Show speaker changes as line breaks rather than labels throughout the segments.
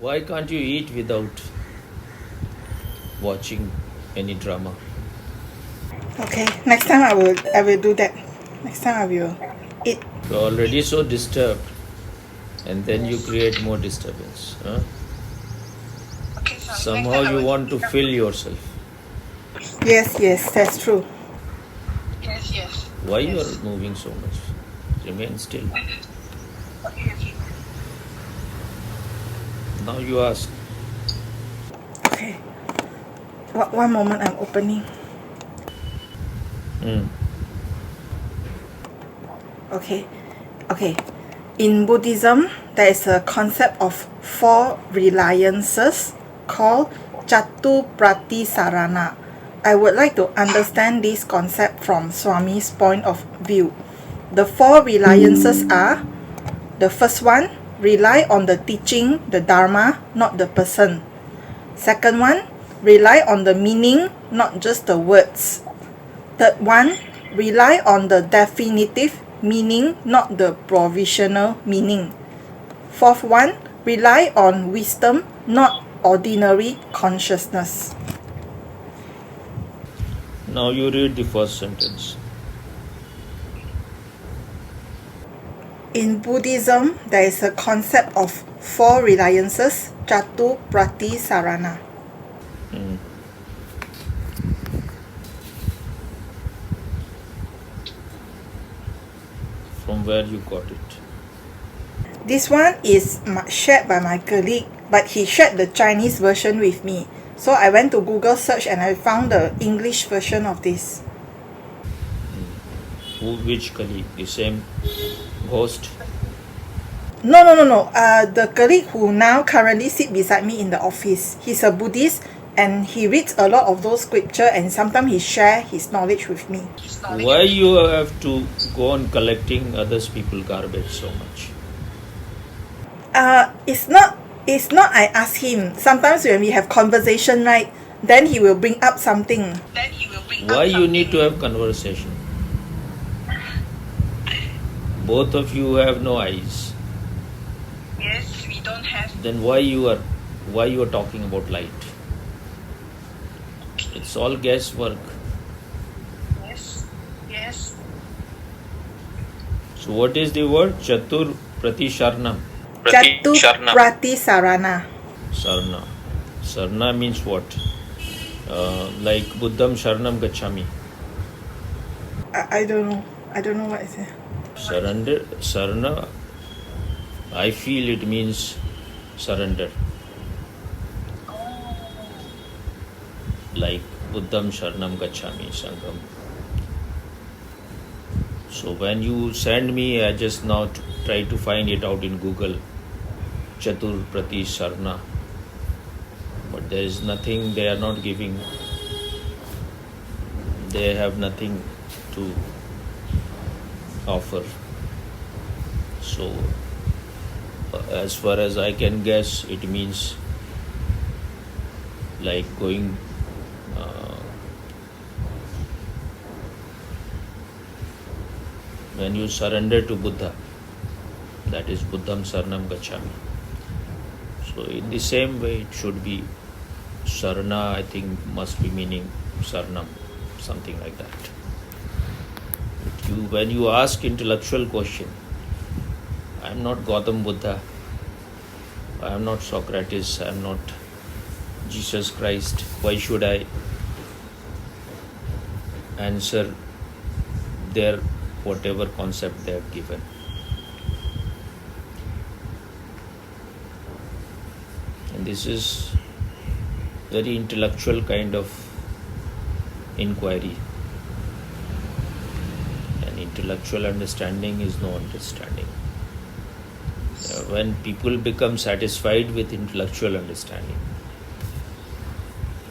Why can't you eat without watching any drama?
Okay, next time I will do that. Next time I will eat.
You're already so disturbed, and then you create more disturbance. Huh?
Okay, so
Somehow you want to fill yourself.
Yes, that's true. Yes.
Why you are moving so much? Remain still.
Okay.
Now you ask.
Okay. One moment, I'm opening. Okay. In Buddhism, there is a concept of 4 reliances called Chattupratisarana. I would like to understand this concept from Swami's point of view. The 4 reliances are: the first one, rely on the teaching, the Dharma, not the person. Second one, rely on the meaning, not just the words. Third one, rely on the definitive meaning, not the provisional meaning. Fourth one, rely on wisdom, not ordinary consciousness.
Now you read the first sentence.
In Buddhism, there is a concept of 4 reliances, Chattupratisarana.
From where you got it?
This one is shared by my colleague, but he shared the Chinese version with me. So I went to Google search and I found the English version of this.
Which colleague? The same host?
No. The colleague who now currently sit beside me in the office, he's a Buddhist and he reads a lot of those scripture and sometimes he share his knowledge with me.
Why you have to go on collecting others people's garbage so much?
It's not I ask him. Sometimes when we have conversation, right, then he will bring up something.
Why you need to have conversation? Both of you have no eyes.
Yes, we don't have.
Then why you are talking about light? It's all guesswork.
Yes.
So what is the word? Chatur Pratisharnam.
Chattupratisarana.
Sarna means what? Like Buddham Sharanam Gacchami.
I don't know what is it.
Surrender. Sarna, I feel it means surrender. Like Buddham Sharanam Gacchami Sangham. So when you send me, I just now try to find it out in Google. Chatur Prati Sarna. But there is nothing, they are not giving. They have nothing to offer. So as far as I can guess, it means like going when you surrender to Buddha, that is Buddham Saranam Gacchami. So in the same way it should be Sarana, I think must be meaning Saranam, something like that. When you ask intellectual question, I am not Gautam Buddha, I am not Socrates, I am not Jesus Christ. Why should I answer their whatever concept they have given? And this is very intellectual kind of inquiry. And intellectual understanding is no understanding. When people become satisfied with intellectual understanding,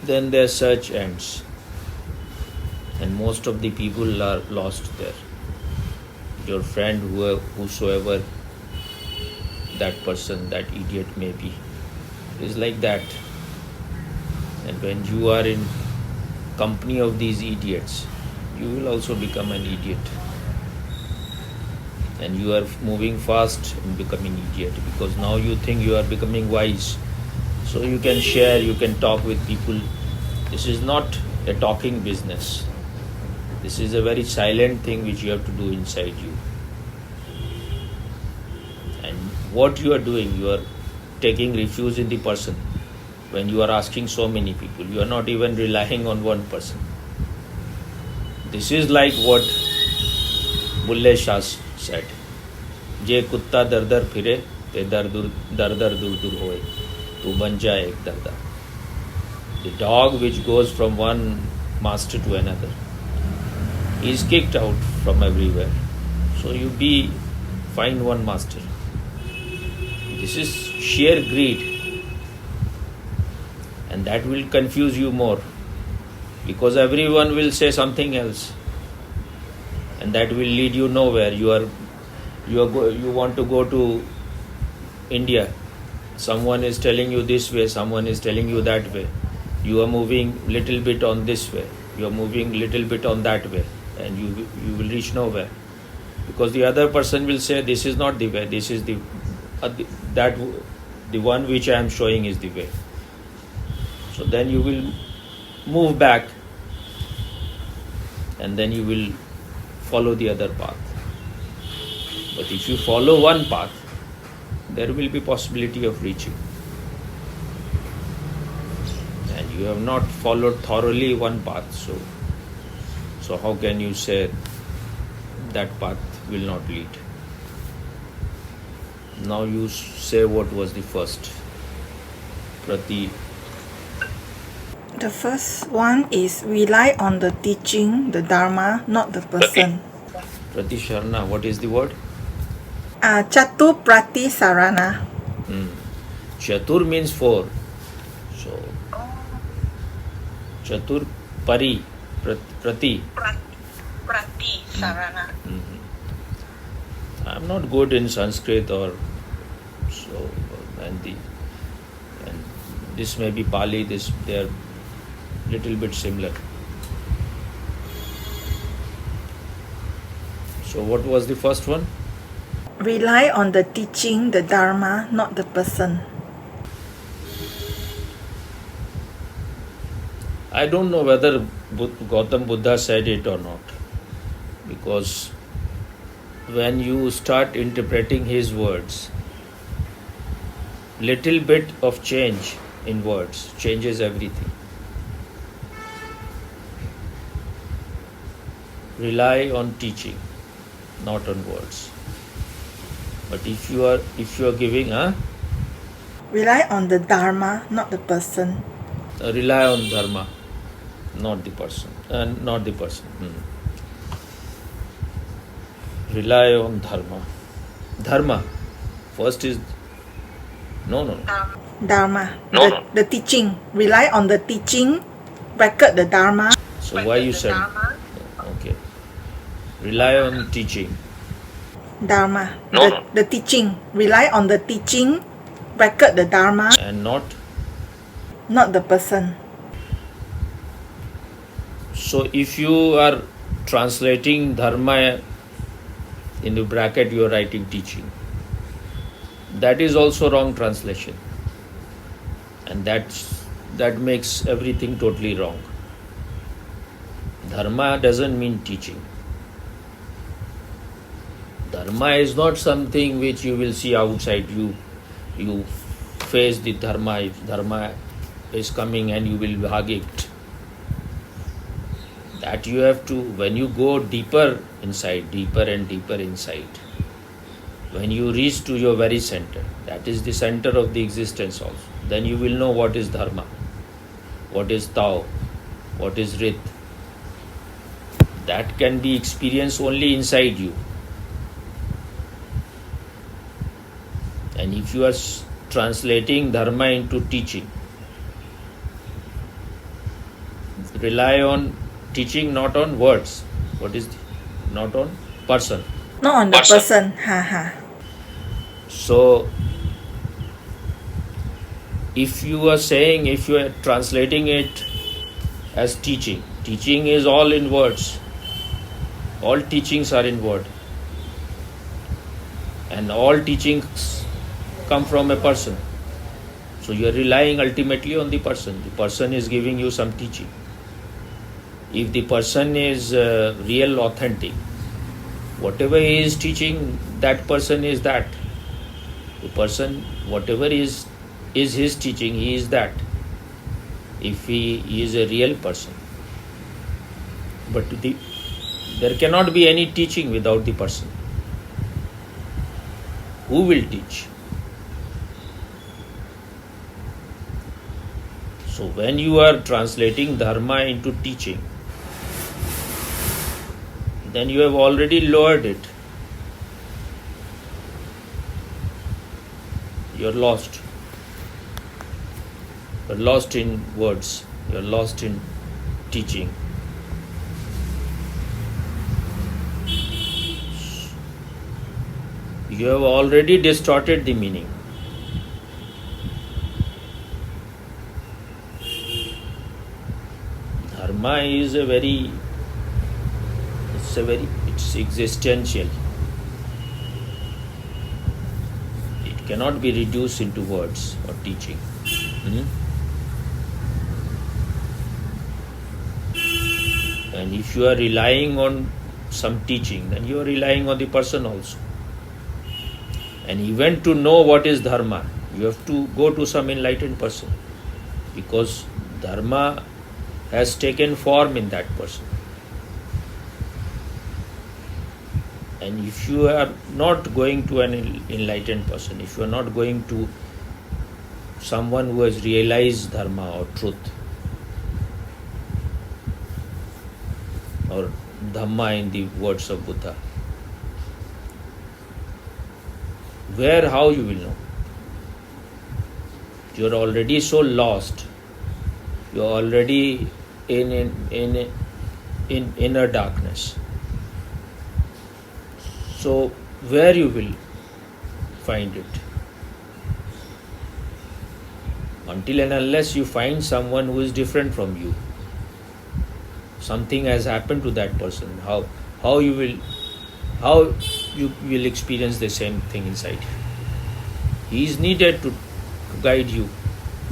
then their search ends. And most of the people are lost there. Your friend, whosoever that person, that idiot may be, is like that. And when you are in company of these idiots, you will also become an idiot. And you are moving fast in becoming idiot, because now you think you are becoming wise. So you can share, you can talk with people. This is not a talking business. This is a very silent thing which you have to do inside you. And what you are doing, you are taking refuge in the person. When you are asking so many people, you are not even relying on one person. This is like what Bulle Shah said. जे कुत्ता दर दर फिरे ते दर दर दूर दूर होए तू बन जाए एक दरदा. The dog which goes from one master to another is kicked out from everywhere. So you find one master. This is sheer greed, and that will confuse you more, because everyone will say something else, and that will lead you nowhere. You want to go to India. Someone is telling you this way, someone is telling you that way. You are moving little bit on this way, you are moving little bit on that way, and you will reach nowhere, because the other person will say this is not the way, this is the one which I am showing is the way. So then you will move back, and then you will follow the other path. But if you follow one path, there will be possibility of reaching. And you have not followed thoroughly one path, so how can you say that path will not lead? Now you say what was the first. Prati.
The first one is rely on the teaching, the Dharma, not the person.
Prati Sharna, what is the word?
Chatu Prati Sarana.
Chatur means four. So, Chatur Pari, Prati.
Prati Sarana.
I am not good in Sanskrit and this may be Pali. They are little bit similar. So what was the first one?
Rely on the teaching, the Dharma, not the person.
I don't know whether Gautam Buddha said it or not, because when you start interpreting his words, little bit of change in words changes everything. Rely on teaching, not on words. But if you are giving,
Rely on the Dharma, not the person.
Rely on Dharma, not the person. Rely on Dharma. Dharma. First is no.
Dharma. The teaching. Rely on the teaching, bracket the Dharma.
So why you said? Okay. Rely on teaching.
Dharma. The teaching. Rely on the teaching, bracket the Dharma.
And not
the person.
So if you are translating Dharma in the bracket, you are writing teaching. That is also wrong translation. And that makes everything totally wrong. Dharma doesn't mean teaching. Dharma is not something which you will see outside you. You face the Dharma. If Dharma is coming and you will hug it. That you have to, when you go deeper inside, deeper and deeper inside, when you reach to your very center, that is the center of the existence also, then you will know what is Dharma, what is Tao, what is Rit. That can be experienced only inside you. And if you are translating Dharma into teaching, rely on teaching, not on words. Not on person.
Not on the person.
So, if you are translating it as teaching is all in words. All teachings are in word. And all teachings come from a person. So you are relying ultimately on the person. The person is giving you some teaching. If the person is real, authentic, whatever he is teaching, that person is that. The person, whatever is his teaching, he is that. If he is a real person. But there cannot be any teaching without the person. Who will teach? So when you are translating dharma into teaching, then you have already lowered it. You are lost. You are lost in words. You are lost in teaching. You have already distorted the meaning. Dharma is it's existential. It cannot be reduced into words or teaching. And if you are relying on some teaching, then you are relying on the person also. And even to know what is dharma, you have to go to some enlightened person, because dharma has taken form in that person. And if you are not going to an enlightened person, if you are not going to someone who has realized dharma or truth or dhamma in the words of Buddha, how you will know? You are already so lost. You are already in inner darkness. So where you will find it? Until and unless you find someone who is different from you, something has happened to that person, how you will experience the same thing inside you. He is needed to guide you,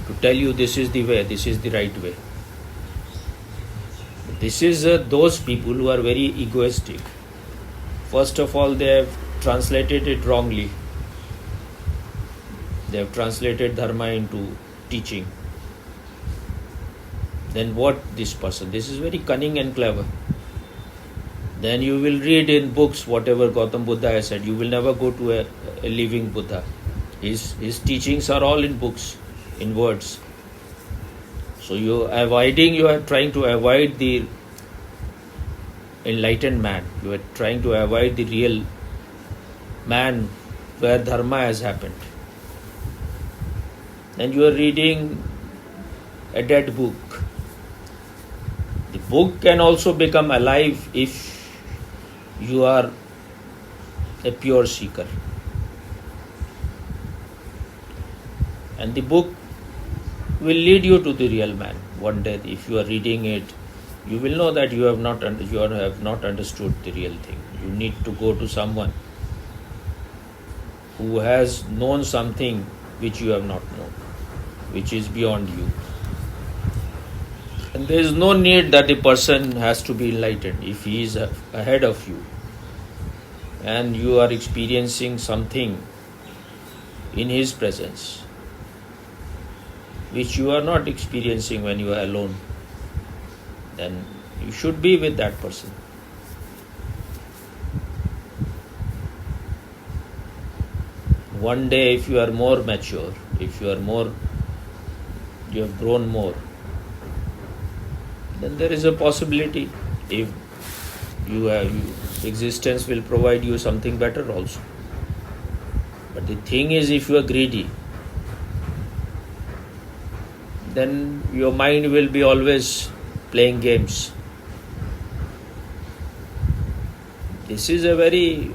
to tell you this is the way, this is the right way. This is those people who are very egoistic. First of all, they have translated it wrongly. They have translated dharma into teaching. Then what this person? This is very cunning and clever. Then you will read in books whatever Gautam Buddha has said. You will never go to a living Buddha. His teachings are all in books, in words. So you are trying to avoid the enlightened man. You are trying to avoid the real man where dharma has happened. And you are reading a dead book. The book can also become alive if you are a pure seeker. And the book will lead you to the real man. One day, if you are reading it, you will know that you have not understood the real thing. You need to go to someone who has known something which you have not known, which is beyond you. And there is no need that the person has to be enlightened. If he is ahead of you and you are experiencing something in his presence which you are not experiencing when you are alone, then you should be with that person. One day, if you are more mature, if you have grown more, then there is a possibility, if existence will provide you something better also. But the thing is, if you are greedy, then your mind will be always playing games. This is a very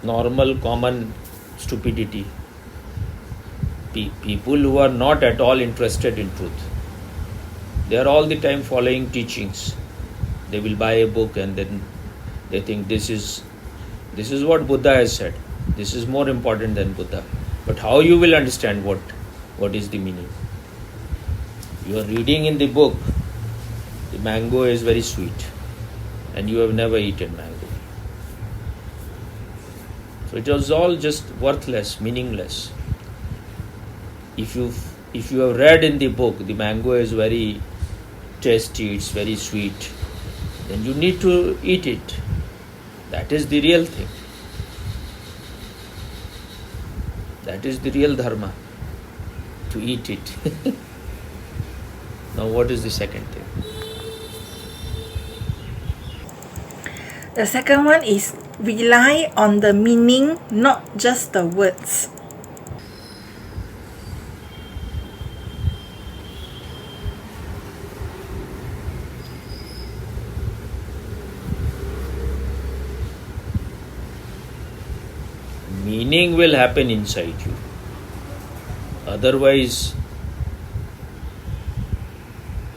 normal, common stupidity. People who are not at all interested in truth, they are all the time following teachings. They will buy a book and then they think this is what Buddha has said. This is more important than Buddha. But how you will understand what is the meaning? You are reading in the book, the mango is very sweet, and you have never eaten mango. So it was all just worthless, meaningless. If you have read in the book, the mango is very tasty, it's very sweet, then you need to eat it. That is the real thing. That is the real dharma, to eat it. Now what is the second thing?
The second one is rely on the meaning, not just the words.
Meaning will happen inside you. Otherwise,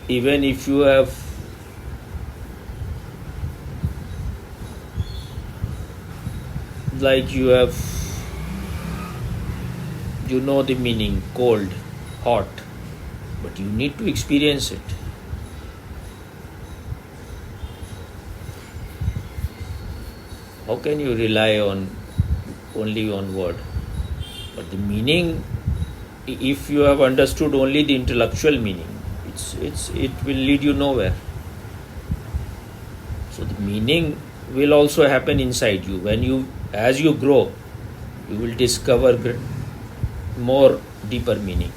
even if you have you know the meaning, cold, hot, but you need to experience it. How can you rely only on word? But the meaning, if you have understood only the intellectual meaning, it will lead you nowhere. So the meaning will also happen inside you. As you grow, you will discover more deeper meaning.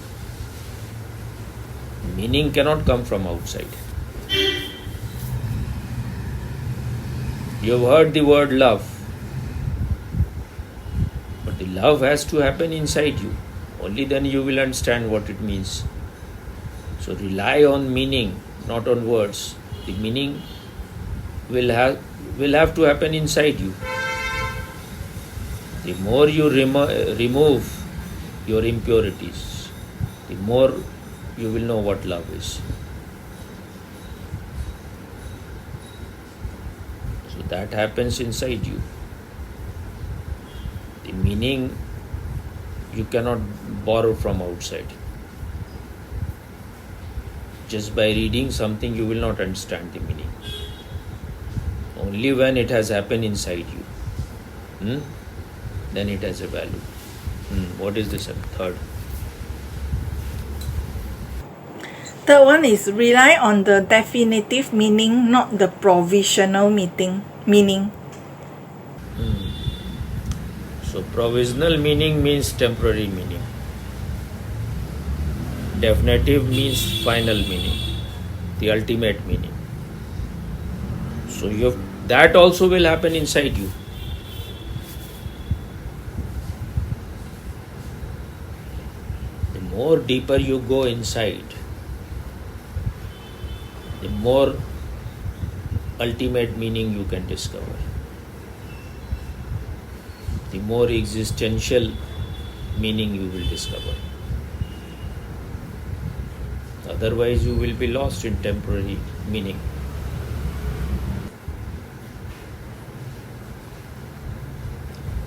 Meaning cannot come from outside. You have heard the word love, but the love has to happen inside you. Only then you will understand what it means. So rely on meaning, not on words. The meaning will have to happen inside you. The more you remove your impurities, the more you will know what love is. So that happens inside you. The meaning you cannot borrow from outside. Just by reading something, you will not understand the meaning. Only when it has happened inside you, then it has a value. What is this third?
Third one is rely on the definitive meaning, not the provisional meaning.
So provisional meaning means temporary meaning. Definitive means final meaning, the ultimate meaning. So that also will happen inside you. The more deeper you go inside, the more ultimate meaning you can discover. The more existential meaning you will discover. Otherwise, you will be lost in temporary meaning.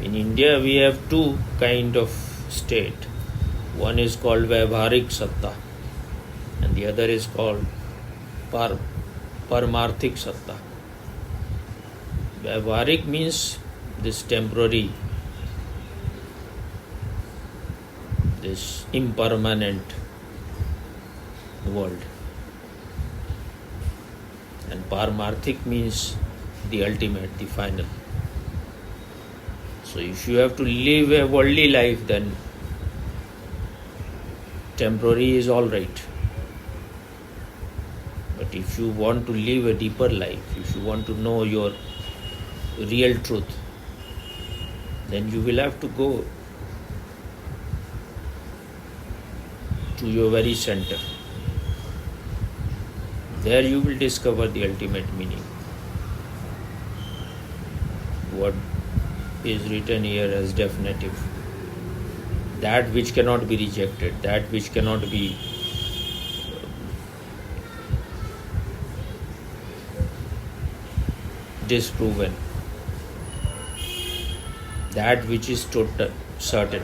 In India, we have two kind of state. One is called Vyavaharik Satta, and the other is called Paramarthik Satta. Vyavaharik means this temporary, this impermanent world, and Paramarthik means the ultimate, the final. So if you have to live a worldly life, then temporary is all right. But if you want to live a deeper life, if you want to know your real truth, then you will have to go to your very center. There you will discover the ultimate meaning. What is written here as definitive. That which cannot be rejected, that which cannot be disproven, that which is total, certain.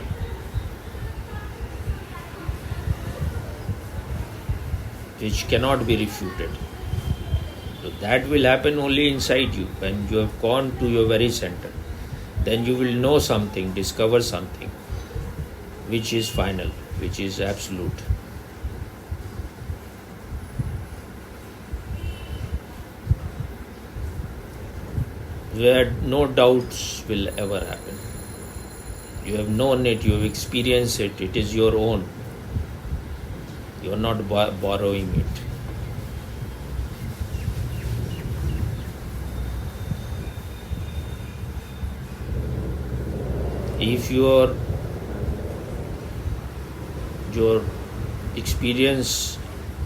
which cannot be refuted. So that will happen only inside you when you have gone to your very center. Then you will know something, discover something which is final, which is absolute. Where no doubts will ever happen. You have known it, you have experienced it, it is your own. You are not borrowing it. If your experience,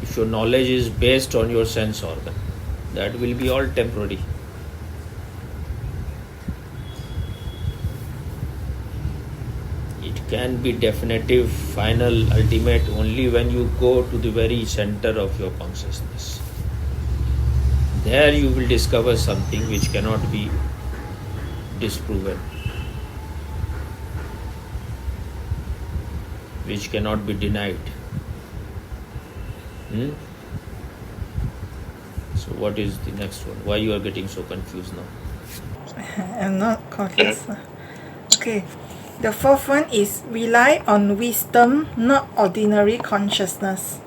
if your knowledge is based on your sense organ, that will be all temporary. It can be definitive, final, ultimate only when you go to the very center of your consciousness. There you will discover something which cannot be disproven, which cannot be denied. So what is the next one? Why you are getting so confused now?
I'm not confused. Okay. The fourth one is rely on wisdom, not ordinary consciousness.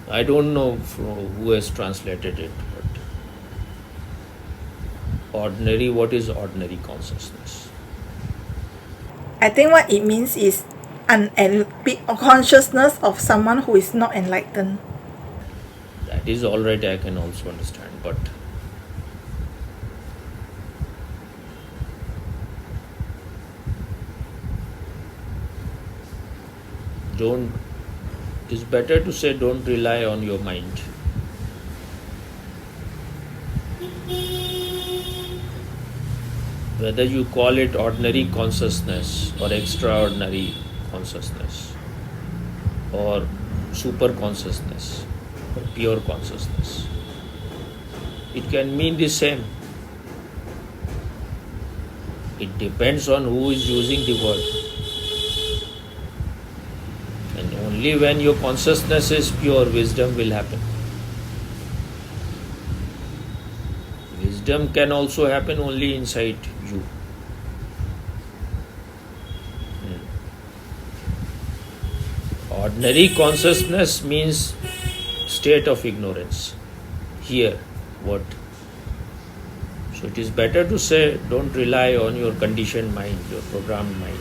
I don't know who has translated it, but ordinary, what is ordinary consciousness?
I think what it means is consciousness of someone who is not enlightened.
That is alright, I can also understand, but it's better to say don't rely on your mind. Whether you call it ordinary consciousness or extraordinary consciousness or super consciousness or pure consciousness, it can mean the same. It depends on who is using the word. And only when your consciousness is pure, wisdom will happen. Wisdom can also happen only inside you. Ordinary consciousness means state of ignorance. Here, what? So it is better to say don't rely on your conditioned mind, your programmed mind.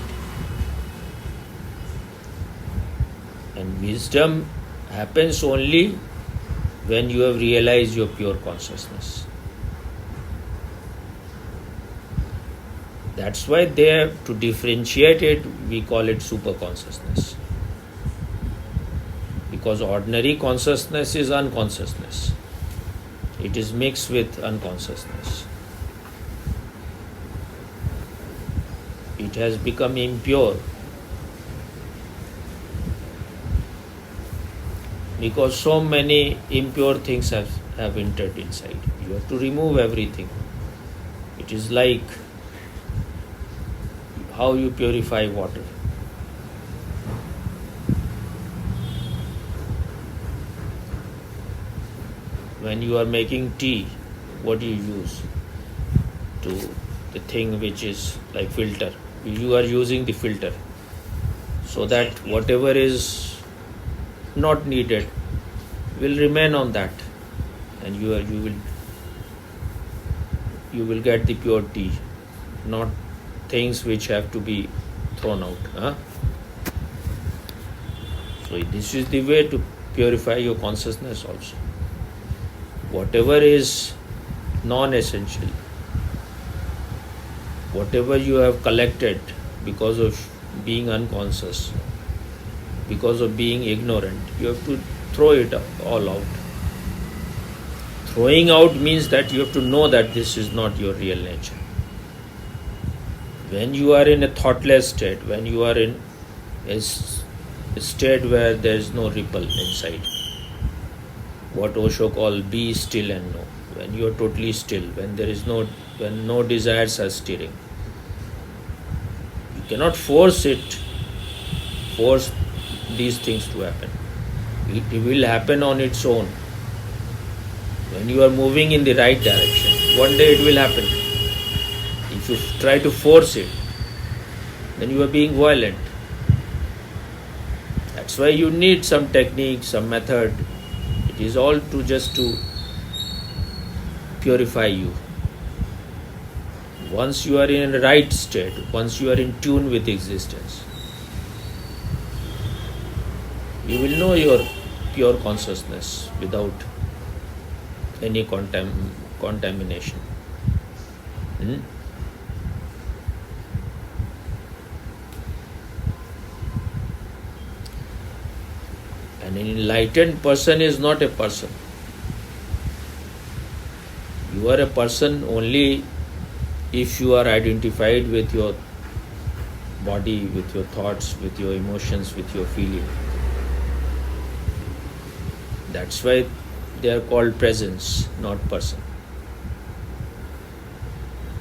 And wisdom happens only when you have realized your pure consciousness. That's why there, to differentiate it, we call it super consciousness. Because ordinary consciousness is unconsciousness. It is mixed with unconsciousness. It has become impure because so many impure things have entered inside. You have to remove everything. It is like how you purify water. When you are making tea, what do you use? The thing which is like filter. You are using the filter so that whatever is not needed will remain on that, and you will get the pure tea, not things which have to be thrown out. So this is the way to purify your consciousness also. Whatever is non-essential, whatever you have collected because of being unconscious, because of being ignorant, you have to throw it all out. Throwing out means that you have to know that this is not your real nature. When you are in a thoughtless state, when you are in a state where there is no ripple inside, what Osho called be still and know. When you are totally still, when no desires are stirring, you cannot force these things to happen. It will happen on its own. When you are moving in the right direction, one day it will happen. If you try to force it, then you are being violent. That's why you need some technique, some method. It is all to just to purify you. Once you are in a right state, once you are in tune with existence, you will know your pure consciousness without any contamination. Hmm? An enlightened person is not a person. You are a person only if you are identified with your body, with your thoughts, with your emotions, with your feeling. That's why they are called presence, not person.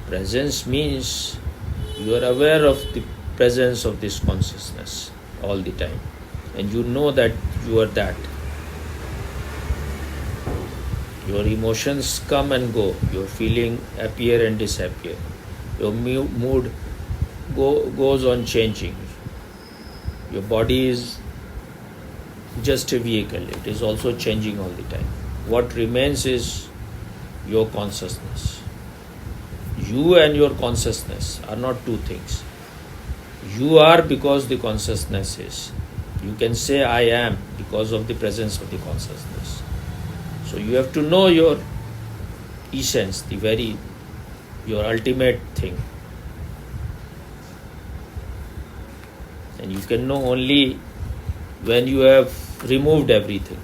Presence means you are aware of the presence of this consciousness all the time, and you know that you are that. Your emotions come and go, your feeling appear and disappear, your mood goes on changing. Your body is just a vehicle, it is also changing all the time. What remains is your consciousness. You and your consciousness are not two things. You are because the consciousness is. You can say I am because of the presence of the consciousness. So you have to know your essence, your ultimate thing. And you can know only when you have removed everything.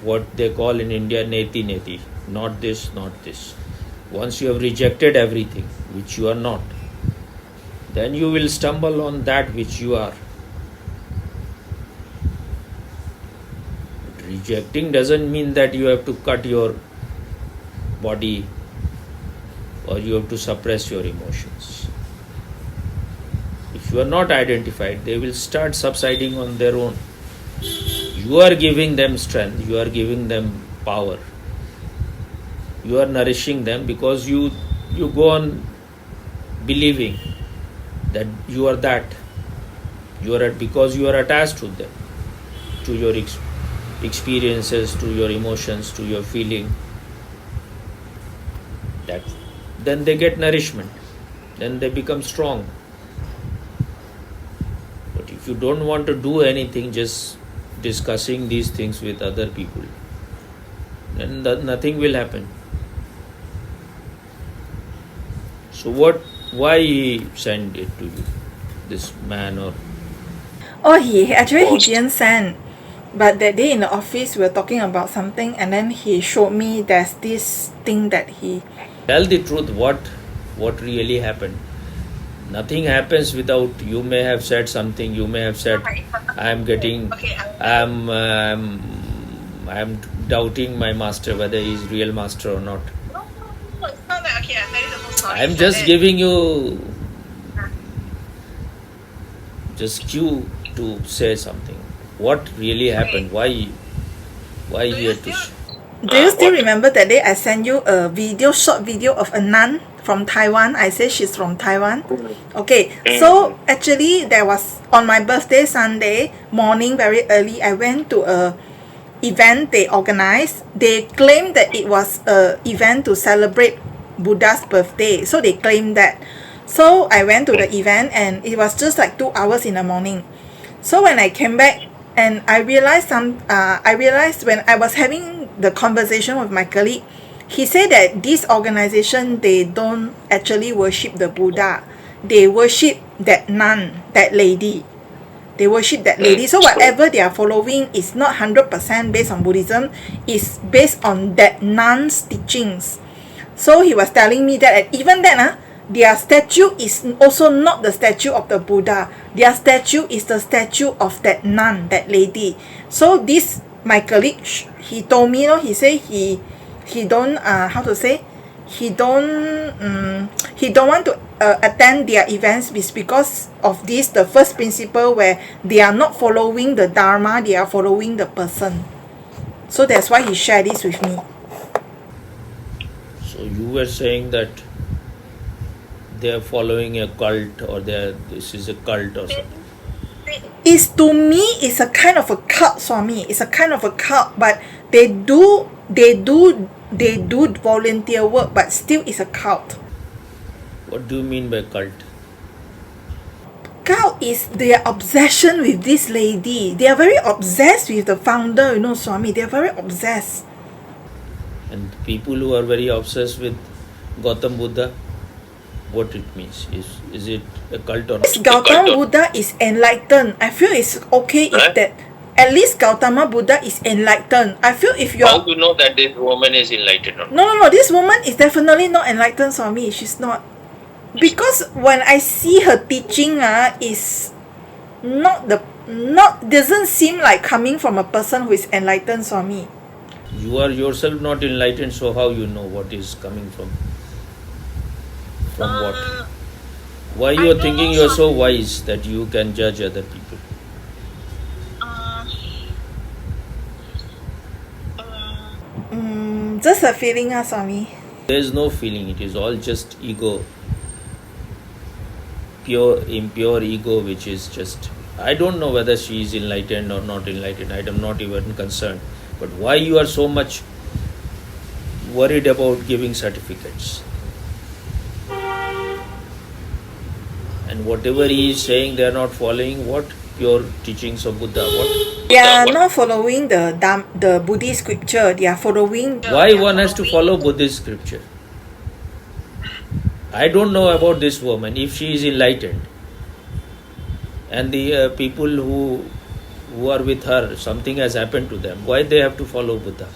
What they call in India neti neti, not this, not this. Once you have rejected everything which you are not, then you will stumble on that which you are. But rejecting doesn't mean that you have to cut your body or you have to suppress your emotions. If you are not identified, they will start subsiding on their own. You are giving them strength, you are giving them power. You are nourishing them because you go on believing that you are that. Because you are attached to them, to your experiences, to your emotions, to your feeling. That then they get nourishment, then they become strong. But if you don't want to do anything, just discussing these things with other people, then nothing will happen. So why he sent it to you, this man? Or
he didn't send. But that day in the office we were talking about something, and then he showed me there's this thing that he...
Tell the truth, what really happened. Nothing happens without, you may have said something, you may have said, I am doubting my master, whether he is real master or not.
No, it's not that. Okay, I'll tell you the whole story.
I am just giving you just cue to say something. What really happened? Why he had to...
Do you still remember that day I sent you a short video of a nun from Taiwan? I said she's from Taiwan. Okay, so actually there was, on my birthday Sunday morning, very early, I went to a event they organized. They claimed that it was a event to celebrate Buddha's birthday, so they claimed that. So I went to the event, and it was just like 2 hours in the morning. So when I came back, and I realized when I was having the conversation with my colleague, he said that this organization, they don't actually worship the Buddha, they worship that nun, that lady. They worship that lady. So whatever they are following is not 100% based on Buddhism, it's based on that nun's teachings. So he was telling me that, and even then, their statue is also not the statue of the Buddha. Their statue is the statue of that nun, that lady. So this, my colleague, he told me, he said he don't, he don't want to attend their events is because of this, the first principle where they are not following the Dharma, they are following the person. So that's why he shared this with me.
So you were saying that they are following a cult, or this is a cult or something.
Is to me it's a kind of a cult, Swami. It's a kind of a cult, but they do volunteer work, but still it's a cult.
What do you mean by cult?
Cult is their obsession with this lady. They are very obsessed with the founder, Swami. They are very obsessed.
And people who are very obsessed with Gautam Buddha, what it means? Is it a cult or not?
Gautama Buddha is enlightened. I feel it's okay if that at least Gautama Buddha is enlightened. I feel if you
How
are
do you know that this woman is enlightened or not?
no, this woman is definitely not enlightened, Swami. She's not. Because when I see her teaching, is doesn't seem like coming from a person who is enlightened, Swami.
You are yourself not enlightened, so how you know what is coming from what? Why you are thinking you are so wise that you can judge other people?
Just a feeling, Swami.
There is no feeling, it is all just ego, impure ego, which is just, I don't know whether she is enlightened or not enlightened. I am not even concerned. But why you are so much worried about giving certificates? And whatever he is saying, they are not following what? Pure teachings of Buddha. What?
They are not following the Buddhist scripture. They are following.
Why one has to follow Buddhist scripture? I don't know about this woman. If she is enlightened, and the people who are with her, something has happened to them, why they have to follow Buddha?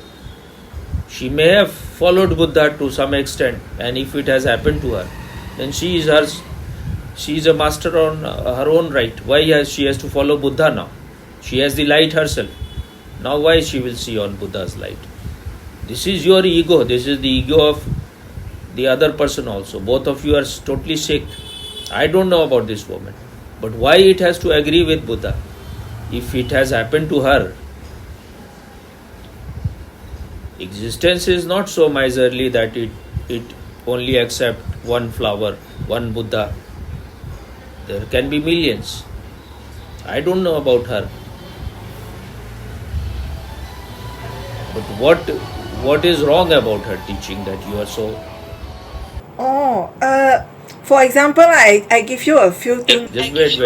She may have followed Buddha to some extent, and if it has happened to her, then she is a master on her own right. Why she has to follow Buddha now? She has the light herself. Now why she will see on Buddha's light? This is your ego. This is the ego of the other person also. Both of you are totally sick. I don't know about this woman. But why it has to agree with Buddha? If it has happened to her, existence is not so miserly that it only accept one flower, one Buddha. There can be millions. I don't know about her. But what is wrong about her teaching that you are so...
For example, I give you a few things.
Just wait.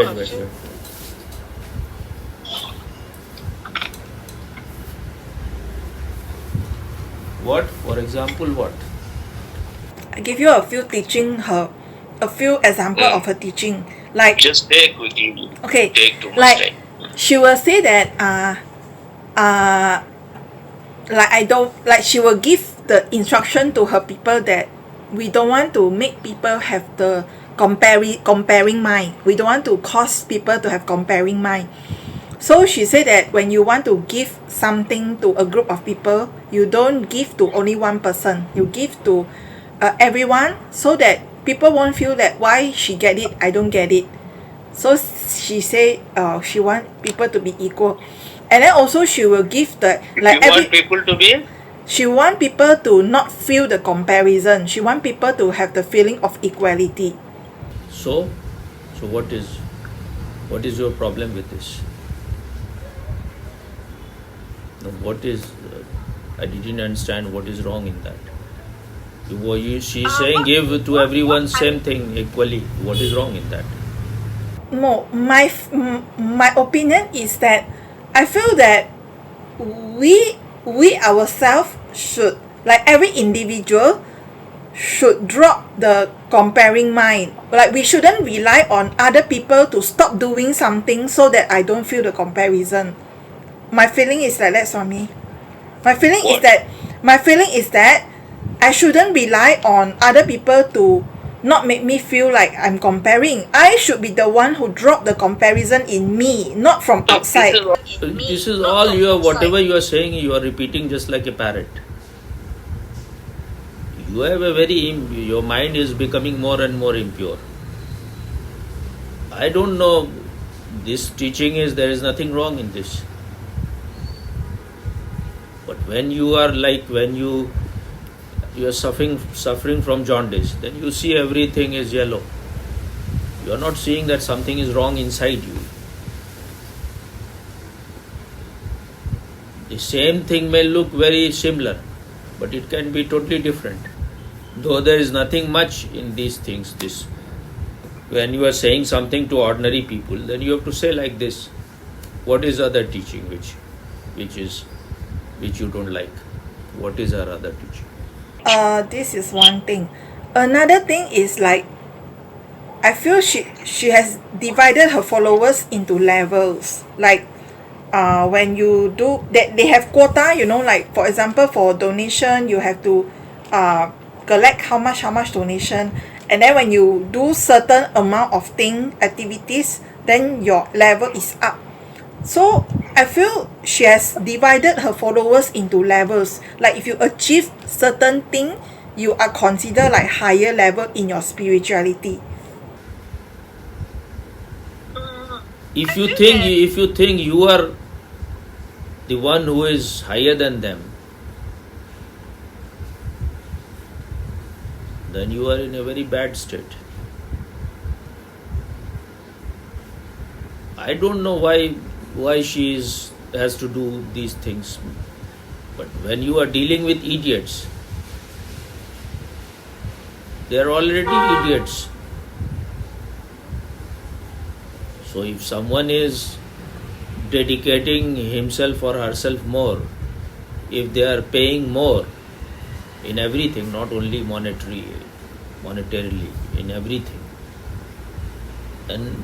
What? For example, what?
I give you a few example of her teaching. Like
Just take quickly.
okay,
Take too much
like
time.
she will say that she will give the instruction to her people that we don't want to make people have the comparing mind. We don't want to cause people to have comparing mind. So she said that when you want to give something to a group of people, you don't give to only one person. You give to everyone, so that people won't feel that why she get it, I don't get it. So she say she want people to be equal, and then also she will give the
want people to be?
She want people to not feel the comparison. She want people to have the feeling of equality.
So what is your problem with this? No, what is? I didn't understand what is wrong in that. She's saying give to everyone same thing equally. What is wrong in that?
No, my opinion is that I feel that we ourselves should, like every individual, should drop the comparing mind. Like we shouldn't rely on other people to stop doing something so that I don't feel the comparison. My feeling is like that, Swami. My feeling is that I shouldn't rely on other people to not make me feel like I'm comparing. I should be the one who drop the comparison in me, not from outside.
This is all whatever you are saying, you are repeating just like a parrot. You have a your mind is becoming more and more impure. I don't know, this teaching is, there is nothing wrong in this. But when you are when you are suffering from jaundice, then you see everything is yellow. You are not seeing that something is wrong inside you. The same thing may look very similar, but it can be totally different. Though there is nothing much in these things, when you are saying something to ordinary people, then you have to say like this: what is other teaching which you don't like? What is our other teaching?
This is one thing. Another thing is like, I feel she has divided her followers into levels. Like, when you do, they have quota, like for example, for donation, you have to collect how much donation, and then when you do certain amount of activities, then your level is up. So I feel she has divided her followers into levels. Like if you achieve certain thing, you are considered like higher level in your spirituality.
If you think you are the one who is higher than them, then you are in a very bad state. I don't know why she has to do these things. But when you are dealing with idiots, they are already idiots. So if someone is dedicating himself or herself more, if they are paying more in everything, not only monetarily, in everything, then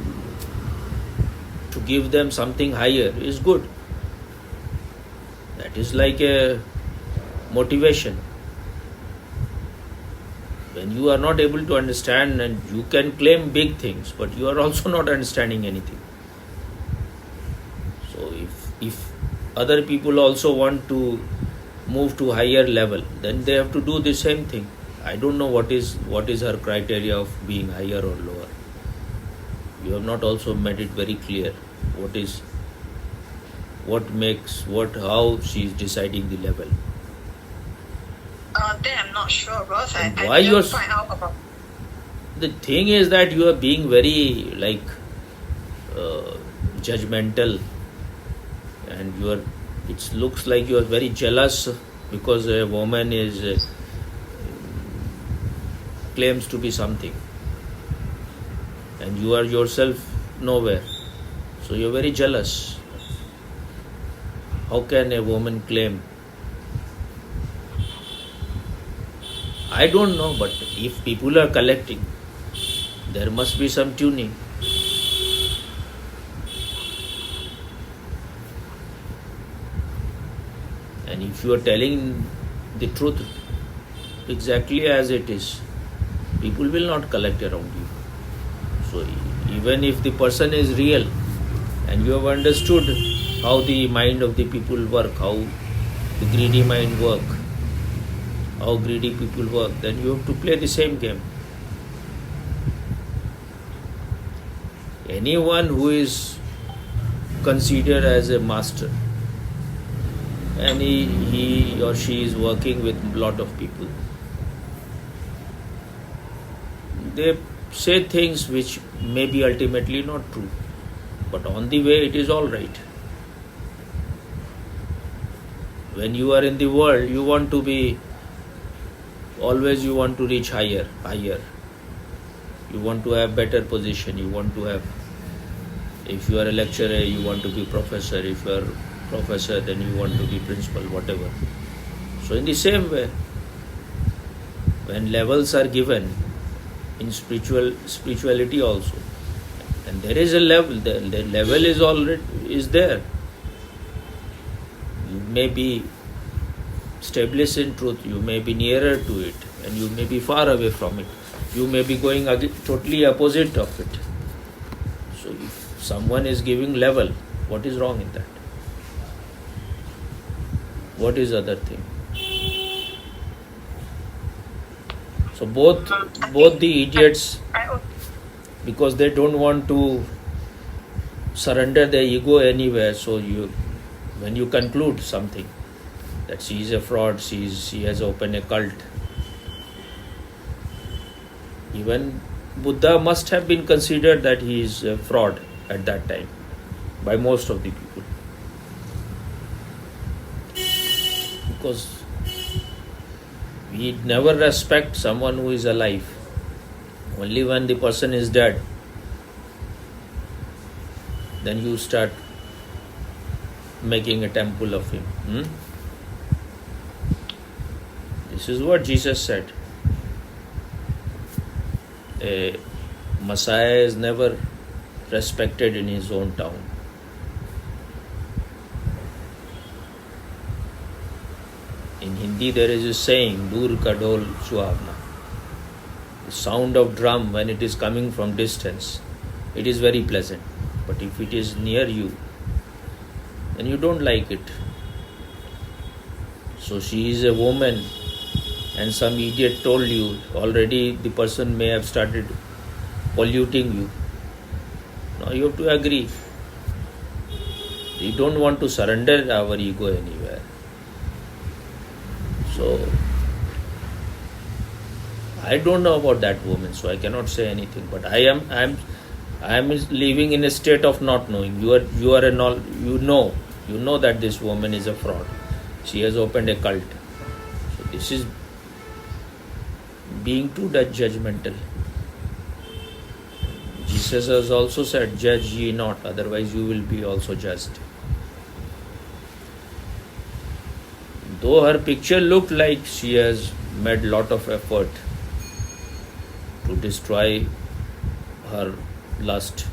to give them something higher is good. That is like a motivation. When you are not able to understand, and you can claim big things, but you are also not understanding anything. So if other people also want to move to higher level, then they have to do the same thing. I don't know what is her criteria of being higher or lower. You have not also made it very clear how she is deciding the level.
Then I'm not sure, because
Why
I
you're
didn't find out about.
The thing is that you are being very judgmental, and it looks like you are very jealous because a woman claims to be something, and you are yourself nowhere. So you are very jealous. How can a woman claim? I don't know, but if people are collecting, there must be some tuning. And if you are telling the truth exactly as it is, people will not collect around you. So even if the person is real and you have understood how the mind of the people work, how the greedy mind work, how greedy people work, then you have to play the same game. Anyone who is considered as a master, and he or she is working with a lot of people, they say things which may be ultimately not true, but on the way it is all right. When you are in the world, you want to reach higher. You want to have better position. You want to have, if you are a lecturer, you want to be professor. If you are professor, then you want to be principal, whatever. So in the same way, when levels are given in spirituality also, and there is a level, the level is there. You may be established in truth, you may be nearer to it, and you may be far away from it. You may be going totally opposite of it. So if someone is giving level, what is wrong in that? What is other thing? So both the idiots,
I,
because they don't want to surrender their ego anywhere. So when you conclude something that she is a fraud, she has opened a cult. Even Buddha must have been considered that he is a fraud at that time by most of the people, because we never respect someone who is alive. Only when the person is dead, then you start making a temple of him. This is what Jesus said. A Messiah is never respected in his own town. In Hindi there is a saying, Dur ka dol suhavna. The sound of drum when it is coming from distance, it is very pleasant. But if it is near you, then you don't like it. So she is a woman, and some idiot told you, already the person may have started polluting you. Now you have to agree. We don't want to surrender our ego anywhere. So I don't know about that woman, so I cannot say anything. But I am living in a state of not knowing. You know that this woman is a fraud. She has opened a cult. So this is being too judgmental. Jesus has also said, "Judge ye not, otherwise you will be also judged." Though her picture looked like she has made lot of effort to destroy her lust,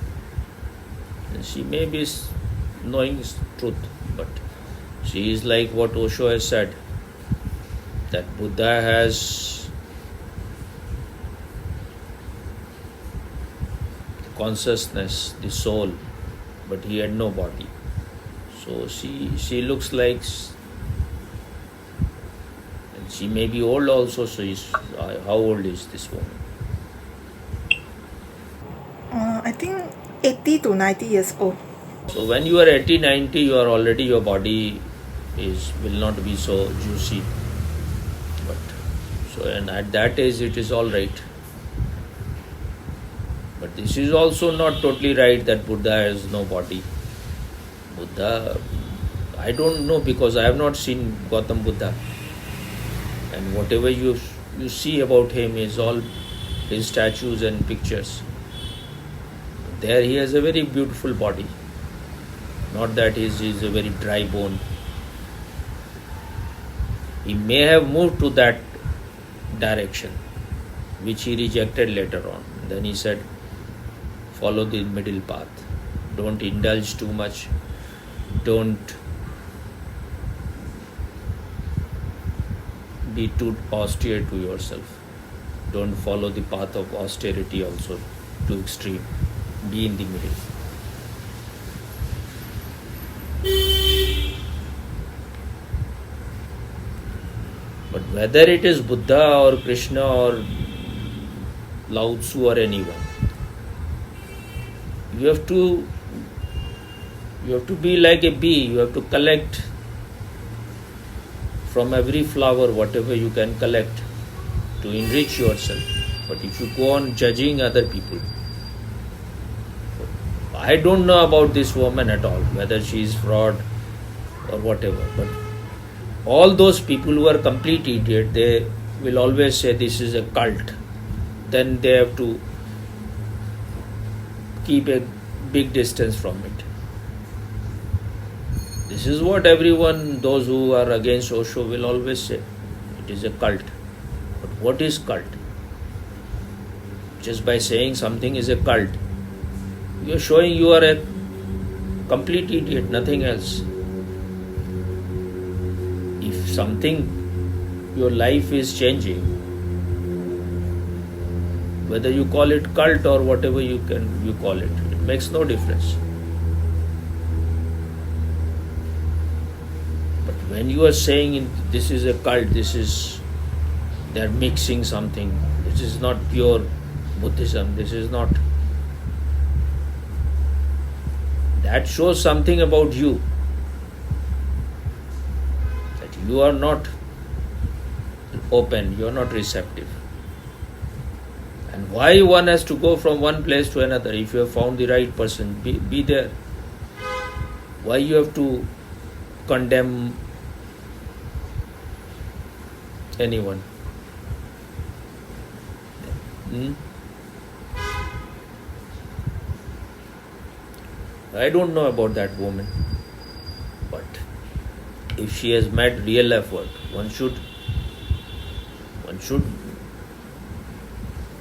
and she may be knowing truth, but she is like what Osho has said, that Buddha has consciousness, the soul, but he had no body. So she looks like, and she may be old also. So how old is this woman?
I think 80 to 90 years old.
So when you are 80, 90, you are already, your body will not be so juicy. But so, and at that age it is all right. But this is also not totally right that Buddha has no body. Buddha, I don't know, because I have not seen Gautam Buddha. And whatever you see about him is all his statues and pictures. There he has a very beautiful body. Not that he is a very dry bone. He may have moved to that direction, which he rejected later on. Then he said, follow the middle path. Don't indulge too much. Don't be too austere to yourself. Don't follow the path of austerity also to extreme. Be in the middle. But whether it is Buddha or Krishna or Lao Tzu or anyone, you have to be like a bee. You have to collect from every flower whatever you can collect to enrich yourself. But if you go on judging other people, I don't know about this woman at all, whether she is fraud or whatever. But all those people who are complete idiot, they will always say this is a cult. Then they have to keep a big distance from it. This is what everyone, those who are against Osho, will always say. It is a cult. But what is cult? Just by saying something is a cult, you are showing you are a complete idiot, nothing else. If something, your life is changing, whether you call it cult or whatever you call it makes no difference. But when you are saying this is a cult, this is They are mixing something. This is not pure Buddhism. This is not. That shows something about you. That you are not open, you are not receptive. And why one has to go from one place to another? If you have found the right person, be there. Why you have to condemn anyone? I don't know about that woman, but if she has made real effort, one should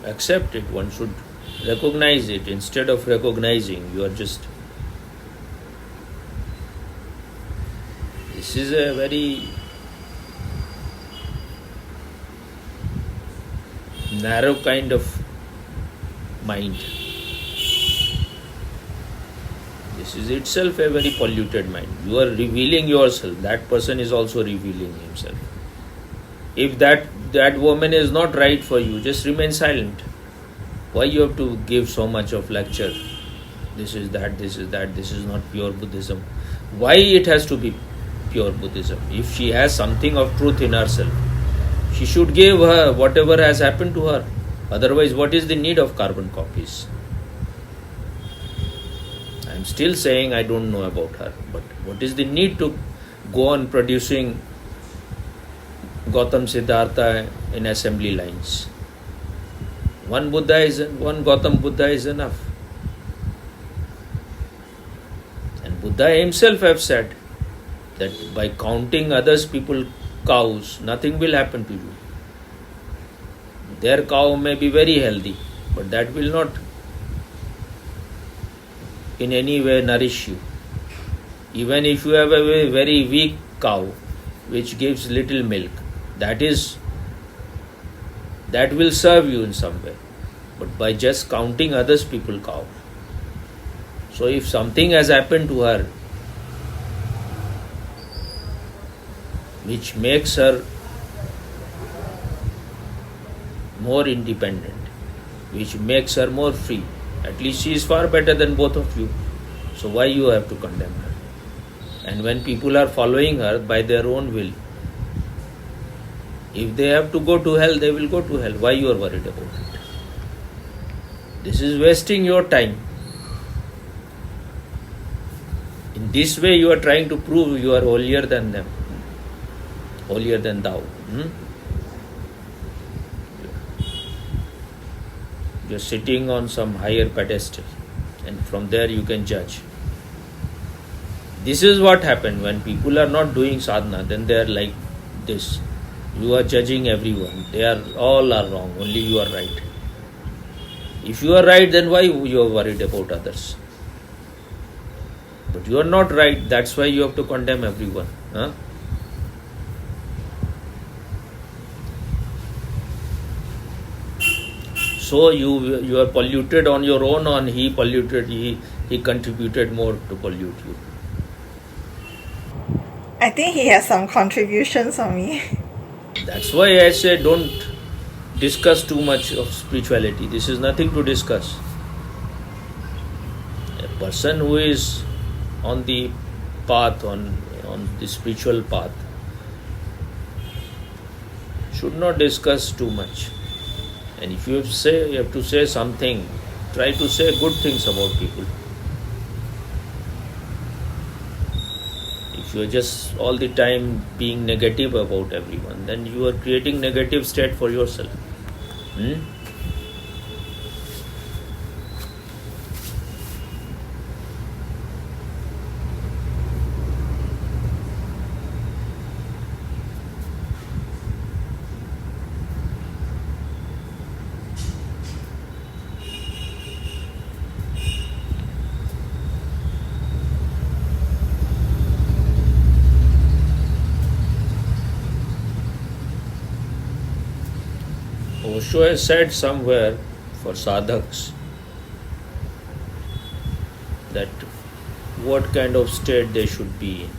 accept it, one should recognize it. Instead of recognizing, you are just. This is a very narrow kind of mind. This is itself a very polluted mind. You are revealing yourself. That person is also revealing himself. If that woman is not right for you, just remain silent. Why you have to give so much of lecture? This is that, this is that, this is not pure Buddhism. Why it has to be pure Buddhism? If she has something of truth in herself, she should give her whatever has happened to her. Otherwise, what is the need of carbon copies? I am still saying I don't know about her, but what is the need to go on producing Gautam Siddhartha in assembly lines? One Gautam Buddha is enough. And Buddha himself have said that by counting others people cows, nothing will happen to you. Their cow may be very healthy, but that will not in any way nourish you. Even if you have a very weak cow which gives little milk, that will serve you in some way. But by just counting others people cow. So if something has happened to her which makes her more independent, which makes her more free, at least she is far better than both of you. So why you have to condemn her? And when people are following her by their own will, if they have to go to hell, they will go to hell. Why you are worried about it? This is wasting your time. In this way you are trying to prove you are holier than them, holier than thou. You are sitting on some higher pedestal, and from there you can judge. This is what happened when people are not doing sadhana. Then they are like this. You are judging everyone. All are wrong. Only you are right. If you are right, then why you are worried about others? But you are not right. That's why you have to condemn everyone. So you are polluted on your own, and he contributed more to pollute you.
I think he has some contributions on me.
That's why I say don't discuss too much of spirituality. This is nothing to discuss. A person who is on the path, on the spiritual path, should not discuss too much. And if you have to say something, try to say good things about people. If you are just all the time being negative about everyone, then you are creating negative state for yourself. Osho has said somewhere for sadhaks that what kind of state they should be in.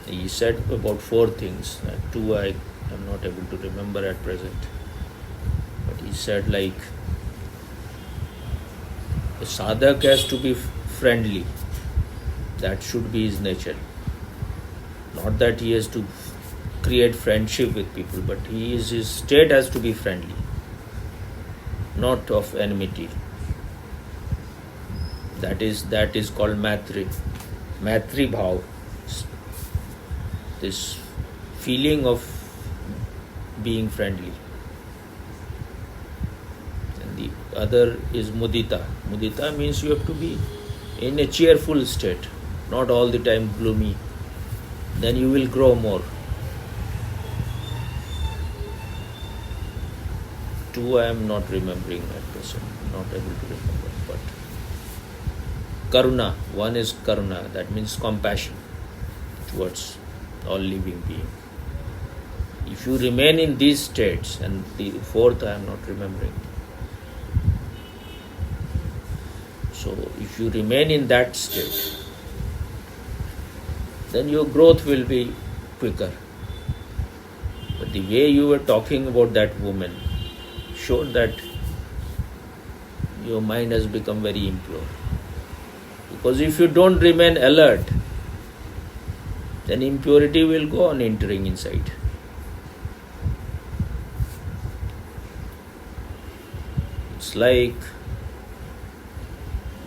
He said about 4 things. 2 I I'm not able to remember at present. But he said like a sadhak has to be friendly. That should be his nature. Not that he has to create friendship with people, but his state has to be friendly, not of enmity. That is called Maitri. Maitri Bhav. This feeling of being friendly. And the other is Mudita. Mudita means you have to be in a cheerful state, not all the time gloomy. Then you will grow more. Two I am not remembering at present, not able to remember. But Karuna, one is Karuna, that means compassion towards all living being. If you remain in these states, and the fourth I am not remembering. So if you remain in that state, then your growth will be quicker. But the way you were talking about that woman showed that your mind has become very impure. Because if you don't remain alert, then impurity will go on entering inside. It's like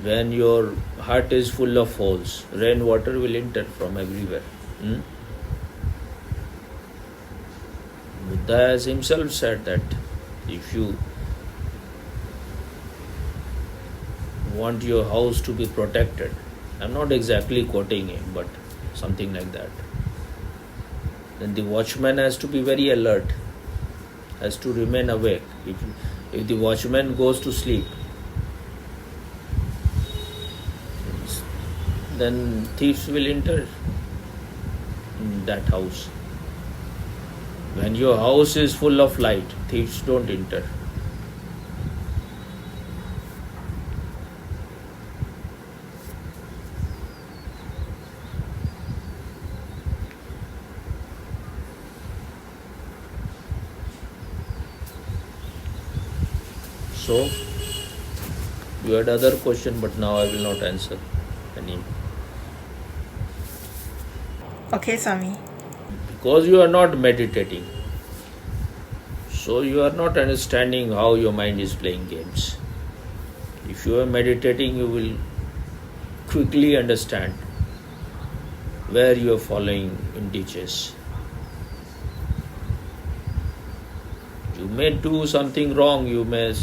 when your heart is full of holes, rainwater will enter from everywhere. Buddha has himself said that if you want your house to be protected, I'm not exactly quoting him, but something like that, then the watchman has to be very alert, has to remain awake. If the watchman goes to sleep, then thieves will enter in that house. When your house is full of light, thieves don't enter. So, you had other question, but now I will not answer any.
Okay, Swami.
Because you are not meditating, so you are not understanding how your mind is playing games. If you are meditating, you will quickly understand where you are following in ditches. You may do something wrong, you may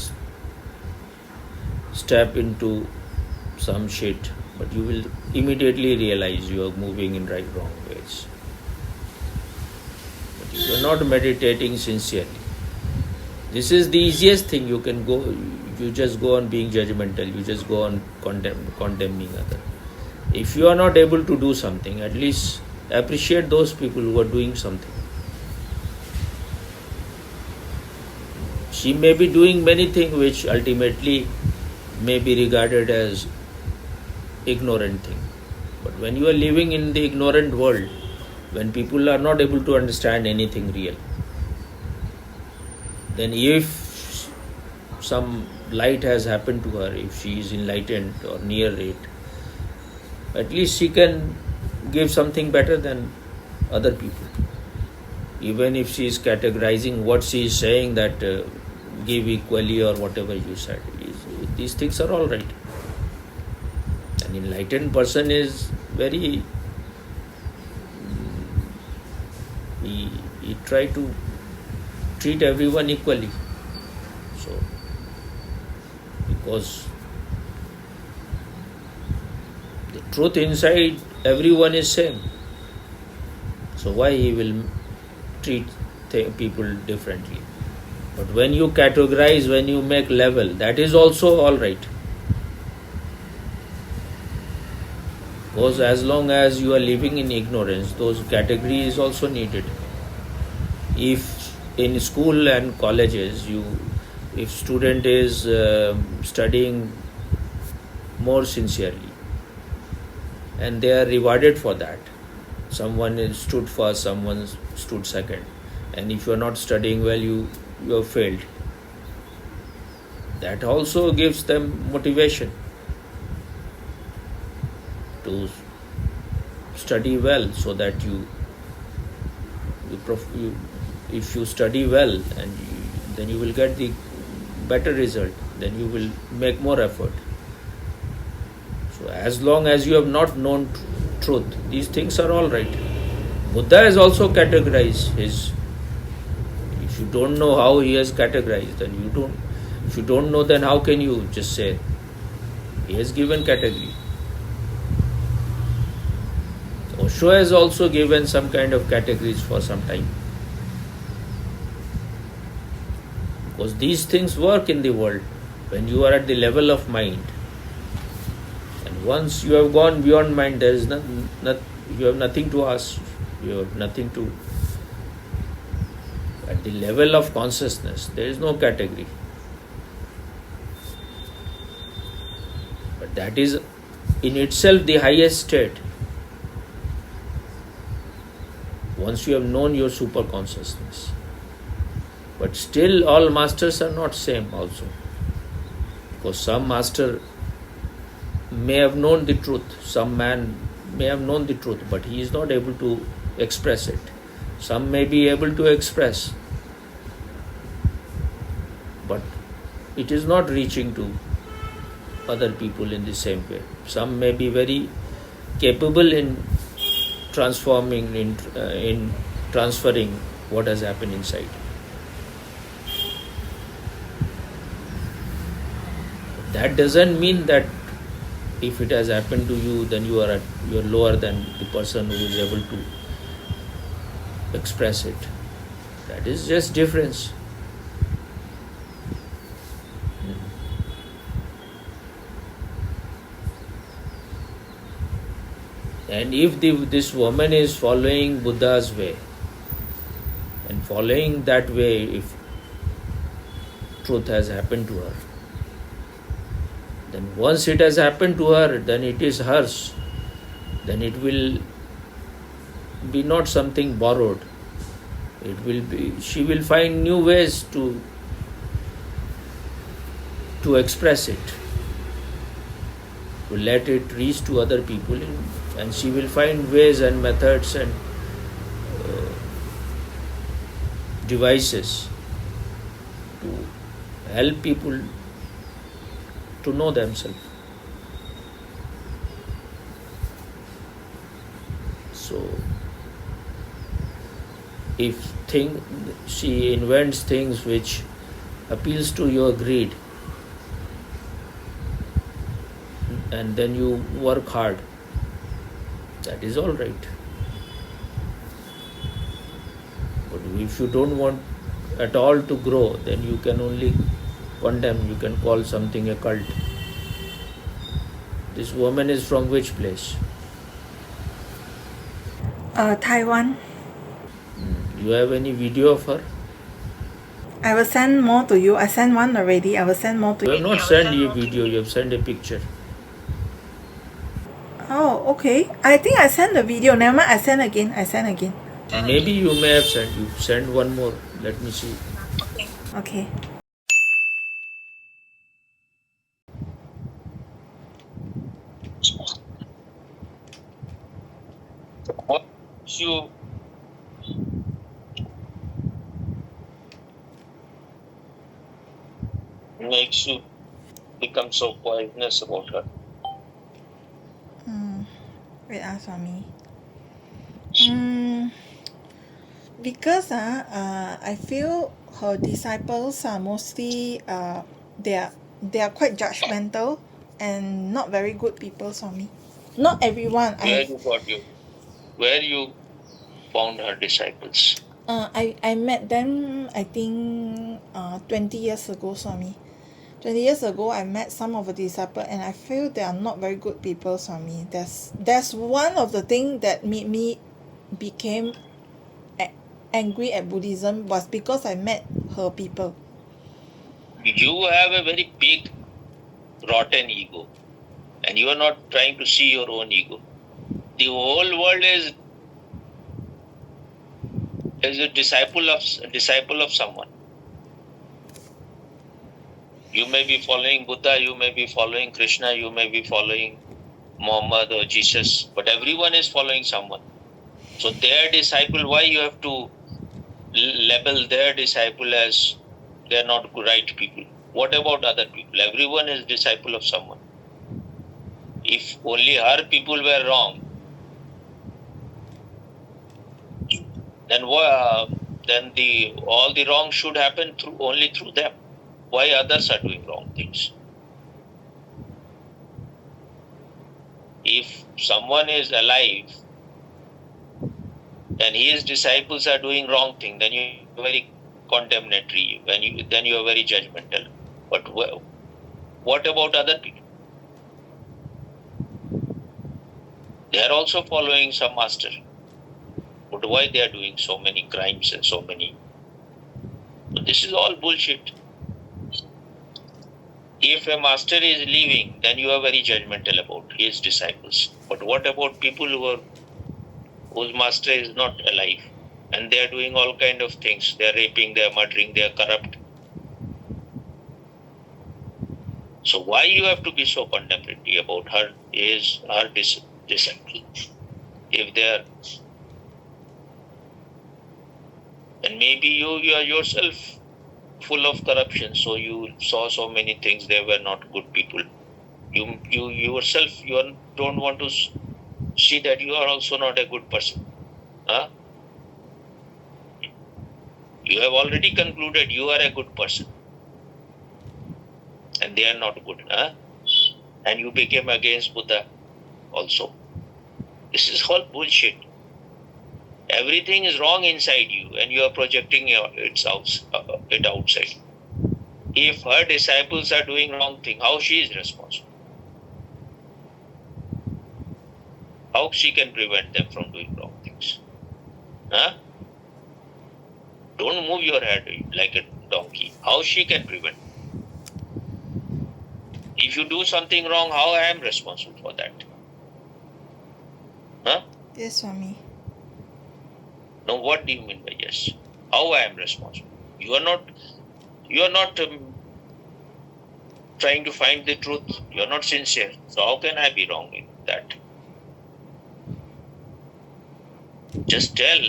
step into some shit, but you will immediately realize you are moving in wrong ways. But you are not meditating sincerely. This is the easiest thing. You can go, you just go on being judgmental, you just go on condemning others. If you are not able to do something, at least appreciate those people who are doing something. She may be doing many things which ultimately may be regarded as ignorant thing. But when you are living in the ignorant world, when people are not able to understand anything real, then if some light has happened to her, if she is enlightened or near it, at least she can give something better than other people. Even if she is categorizing what she is saying, that give equally or whatever you said, these things are all right. An enlightened person is very, he try to treat everyone equally. So, because the truth inside everyone is same, so why he will treat people differently? But when you categorize, when you make level, that is also all right. Because as long as you are living in ignorance, those categories also needed. If in school and colleges, if student is studying more sincerely, and they are rewarded for that, someone stood first, someone stood second, and if you are not studying well, you have failed. That also gives them motivation to study well, so that if you study well, and then you will get the better result, then you will make more effort. So as long as you have not known truth, these things are all right. Buddha has also categorized his. If you don't know how he has categorized, then you don't. If you don't know, then how can you just say? He has given category. Osho has also given some kind of categories for some time. Because these things work in the world when you are at the level of mind. And once you have gone beyond mind, there is you have nothing to ask. You have nothing to. At the level of consciousness, there is no category. But that is in itself the highest state. Once you have known your super consciousness. But still all masters are not same also. Because some master may have known the truth, some man may have known the truth, but he is not able to express it. Some may be able to express, but it is not reaching to other people in the same way. Some may be very capable in transforming, in transferring what has happened inside. That doesn't mean that if it has happened to you, then you are lower than the person who is able to express it. That is just difference. And if this woman is following Buddha's way, and following that way, if truth has happened to her, then once it has happened to her, then it is hers. Then it will be not something borrowed. It will be. She will find new ways to express it, to let it reach to other people, and she will find ways and methods and devices to help people to know themselves. So, if she invents things which appeals to your greed, and then you work hard, that is all right. But if you don't want at all to grow, then you can only condemn, you can call something a cult. This woman is from which place?
Taiwan.
You have any video of her?
I will send more to you. I sent one already. I will send more to
You
you.
have not sent a video, you have sent a picture.
Oh, okay. I think I sent the video. Never mind. I send again.
Maybe you may have sent. You send one more. Let me see.
Okay.
What you makes you become so poisonous about her?
Wait, Swami. Because I feel her disciples are mostly they are quite judgmental and not very good people, Swami. Not everyone.
Where you found her disciples?
I met them, I think 20 years ago, Swami. 20 years ago, I met some of the disciples, and I feel they are not very good people, Swami. That's one of the things that made me became angry at Buddhism, was because I met her people.
You have a very big, rotten ego, and you are not trying to see your own ego. The whole world is is a disciple of someone. You may be following Buddha, you may be following Krishna, you may be following Muhammad or Jesus, but everyone is following someone. So their disciple, why you have to label their disciple as they are not right people? What about other people? Everyone is disciple of someone. If only her people were wrong, then all the wrong should happen only through them. Why others are doing wrong things? If someone is alive and his disciples are doing wrong thing, then you are very condemnatory. Then you are very judgmental. But what about other people? They are also following some master. But why they are doing so many crimes and so many? But this is all bullshit. If a master is leaving, then you are very judgmental about his disciples. But what about people whose master is not alive and they are doing all kind of things? They are raping, they are murdering, they are corrupt. So why you have to be so condemnatory about her disciples? If they are, and maybe you are yourself full of corruption, so you saw so many things, they were not good people. You yourself, don't want to see that you are also not a good person. Huh? You have already concluded you are a good person and they are not good. Huh? And you became against Buddha also. This is all bullshit. Everything is wrong inside you and you are projecting it outside. If her disciples are doing wrong thing, how she is responsible? How she can prevent them from doing wrong things? Huh? Don't move your head like a donkey. How she can prevent? If you do something wrong, how I am responsible for that? Huh?
Yes, Swami.
No, what do you mean by yes? How I am responsible? You are not trying to find the truth. You are not sincere. So how can I be wrong in that? Just tell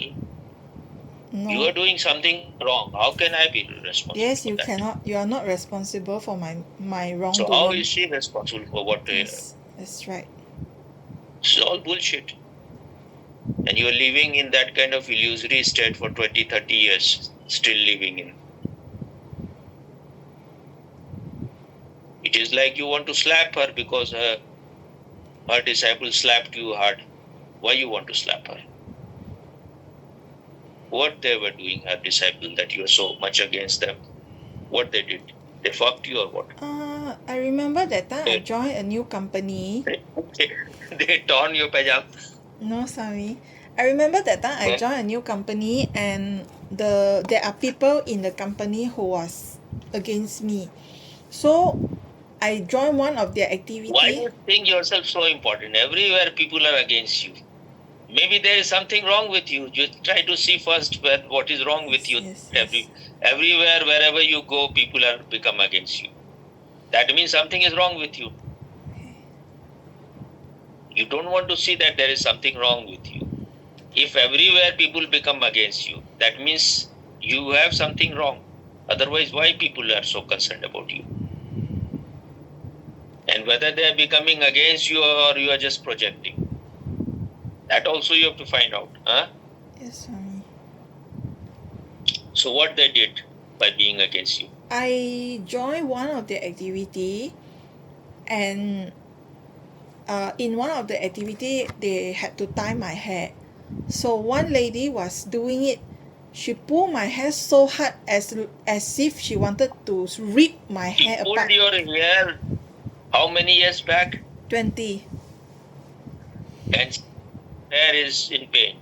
No.
you are doing something wrong. How can I be responsible?
Yes,
for
you
that?
cannot. You are not responsible for my wrongdoing.
So how is she responsible for what?
Yes, that's right.
It's all bullshit. And you are living in that kind of illusory state for 20, 30 years, still living in. It is like you want to slap her because her disciple slapped you hard. Why you want to slap her? What they were doing, her disciple, that you are so much against them? What they did? They fucked you or what?
I remember that time I joined a new company.
They torn your pajama.
No, sorry. I remember that time I joined a new company and there are people in the company who was against me. So I joined one of their activity.
Why do you think yourself so important? Everywhere people are against you. Maybe there is something wrong with you. Just try to see first what is wrong with you.
Yes.
Everywhere, wherever you go, people are become against you. That means something is wrong with you. You don't want to see that there is something wrong with you. If everywhere people become against you, that means you have something wrong. Otherwise, why people are so concerned about you? And whether they are becoming against you or you are just projecting. That also you have to find out. Huh?
Yes, Swami.
So what they did by being against you?
I joined one of the activity and in one of the activity they had to tie my hair. So one lady was doing it. She pulled my hair so hard as if she wanted to rip my hair
She pulled
apart.
your hair how many years back?
20.
And hair is in pain.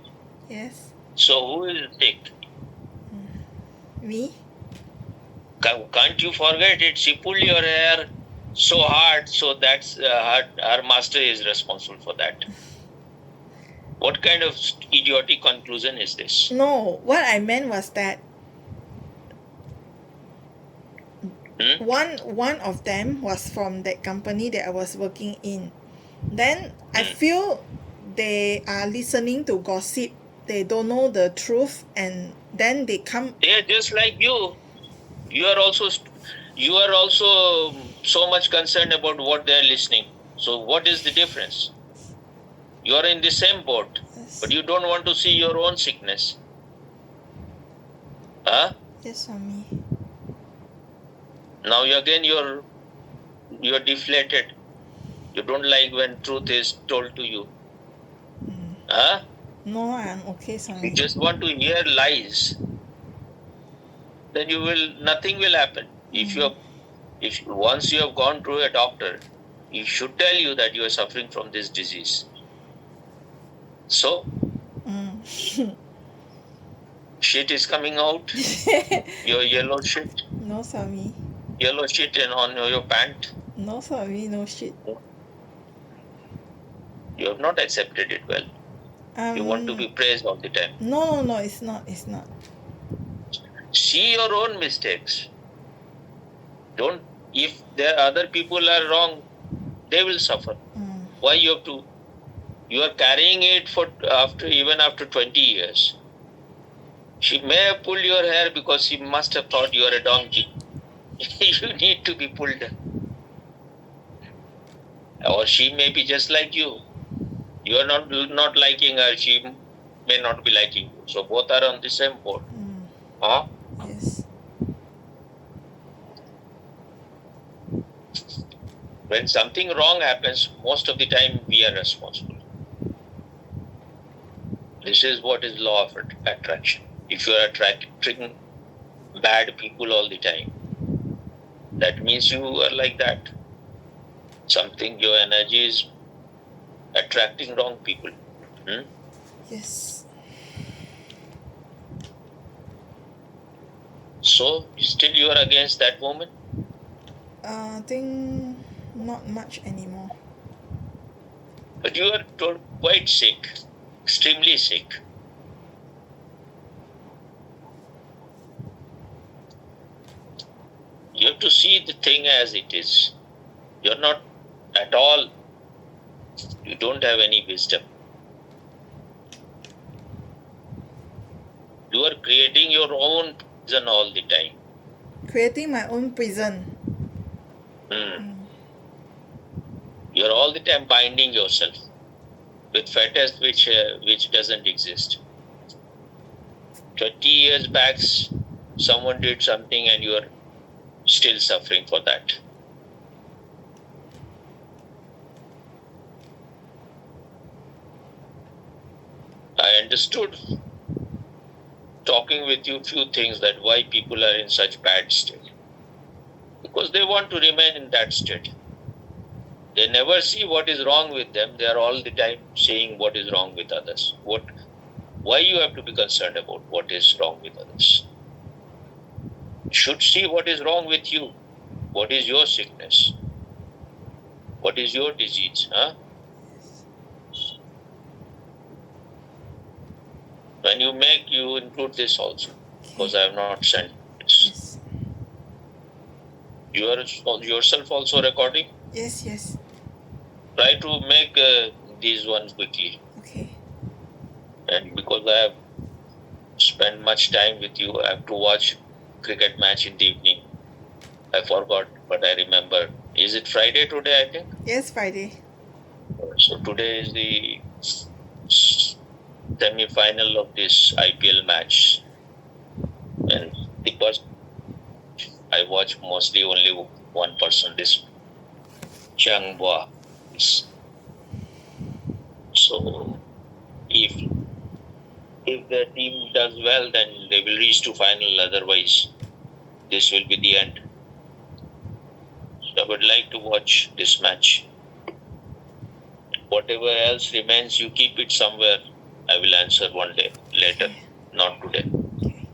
Yes.
So who is sick?
Me?
Can't you forget it? She pulled your hair so hard, so that's her master is responsible for that. What kind of idiotic conclusion is this?
No, what I meant was that
Hmm?
one of them was from that company that I was working in. Then I
Hmm.
feel they are listening to gossip. They don't know the truth, and then they come.
They are just like you. You are also so much concerned about what they are listening. So what is the difference? You are in the same boat, but you don't want to see your own sickness. Huh?
Yes, Swami.
Now you're deflated. You don't like when truth is told to you. Huh?
No, I'm okay,
You
Swami.
just want to hear lies. Then nothing will happen. If once you have gone to a doctor, he should tell you that you are suffering from this disease. So
Mm.
shit is coming out. Your yellow shit
No, Swami.
and on your pant.
No, Swami. No shit.
You have not accepted it well. You want to be praised all the time.
No, it's not. It's not.
See your own mistakes. Don't. If there other people are wrong, they will suffer. Why you have to? You are carrying it even after 20 years. She may have pulled your hair because she must have thought you are a donkey. You need to be pulled. Or she may be just like you. You are not liking her. She may not be liking you. So both are on the same boat. Huh?
Yes.
When something wrong happens, most of the time we are responsible. This is what is law of attraction. If you are attracting bad people all the time, that means you are like that. Your energy is attracting wrong people.
Yes.
So still you are against that woman?
I think not much anymore.
But you are quite sick, extremely sick. You have to see the thing as it is. You're not at all, you don't have any wisdom. You are creating your own prison all the time.
Creating my own prison.
You're all the time binding yourself with fetters which doesn't exist. 20 years back, someone did something and you are still suffering for that. I understood talking with you few things that why people are in such bad state. Because they want to remain in that state. They never see what is wrong with them. They are all the time saying what is wrong with others. Why you have to be concerned about what is wrong with others? You should see what is wrong with you. What is your sickness? What is your disease? Huh? When you include this also. Because I have not sent this.
Yes.
You are yourself also recording?
Yes.
Try to make these ones quickly.
Okay.
And because I have spent much time with you, I have to watch cricket match in the evening. I forgot, but I remember. Is it Friday today, I think?
Yes, Friday.
So today is the semi-final of this IPL match. And the person I watch mostly only one person, this Chang Boa. So if the team does well, then they will reach to final. Otherwise, this will be the end. So I would like to watch this match. Whatever else remains, you keep it somewhere. I will answer one day later, not today.
Okay.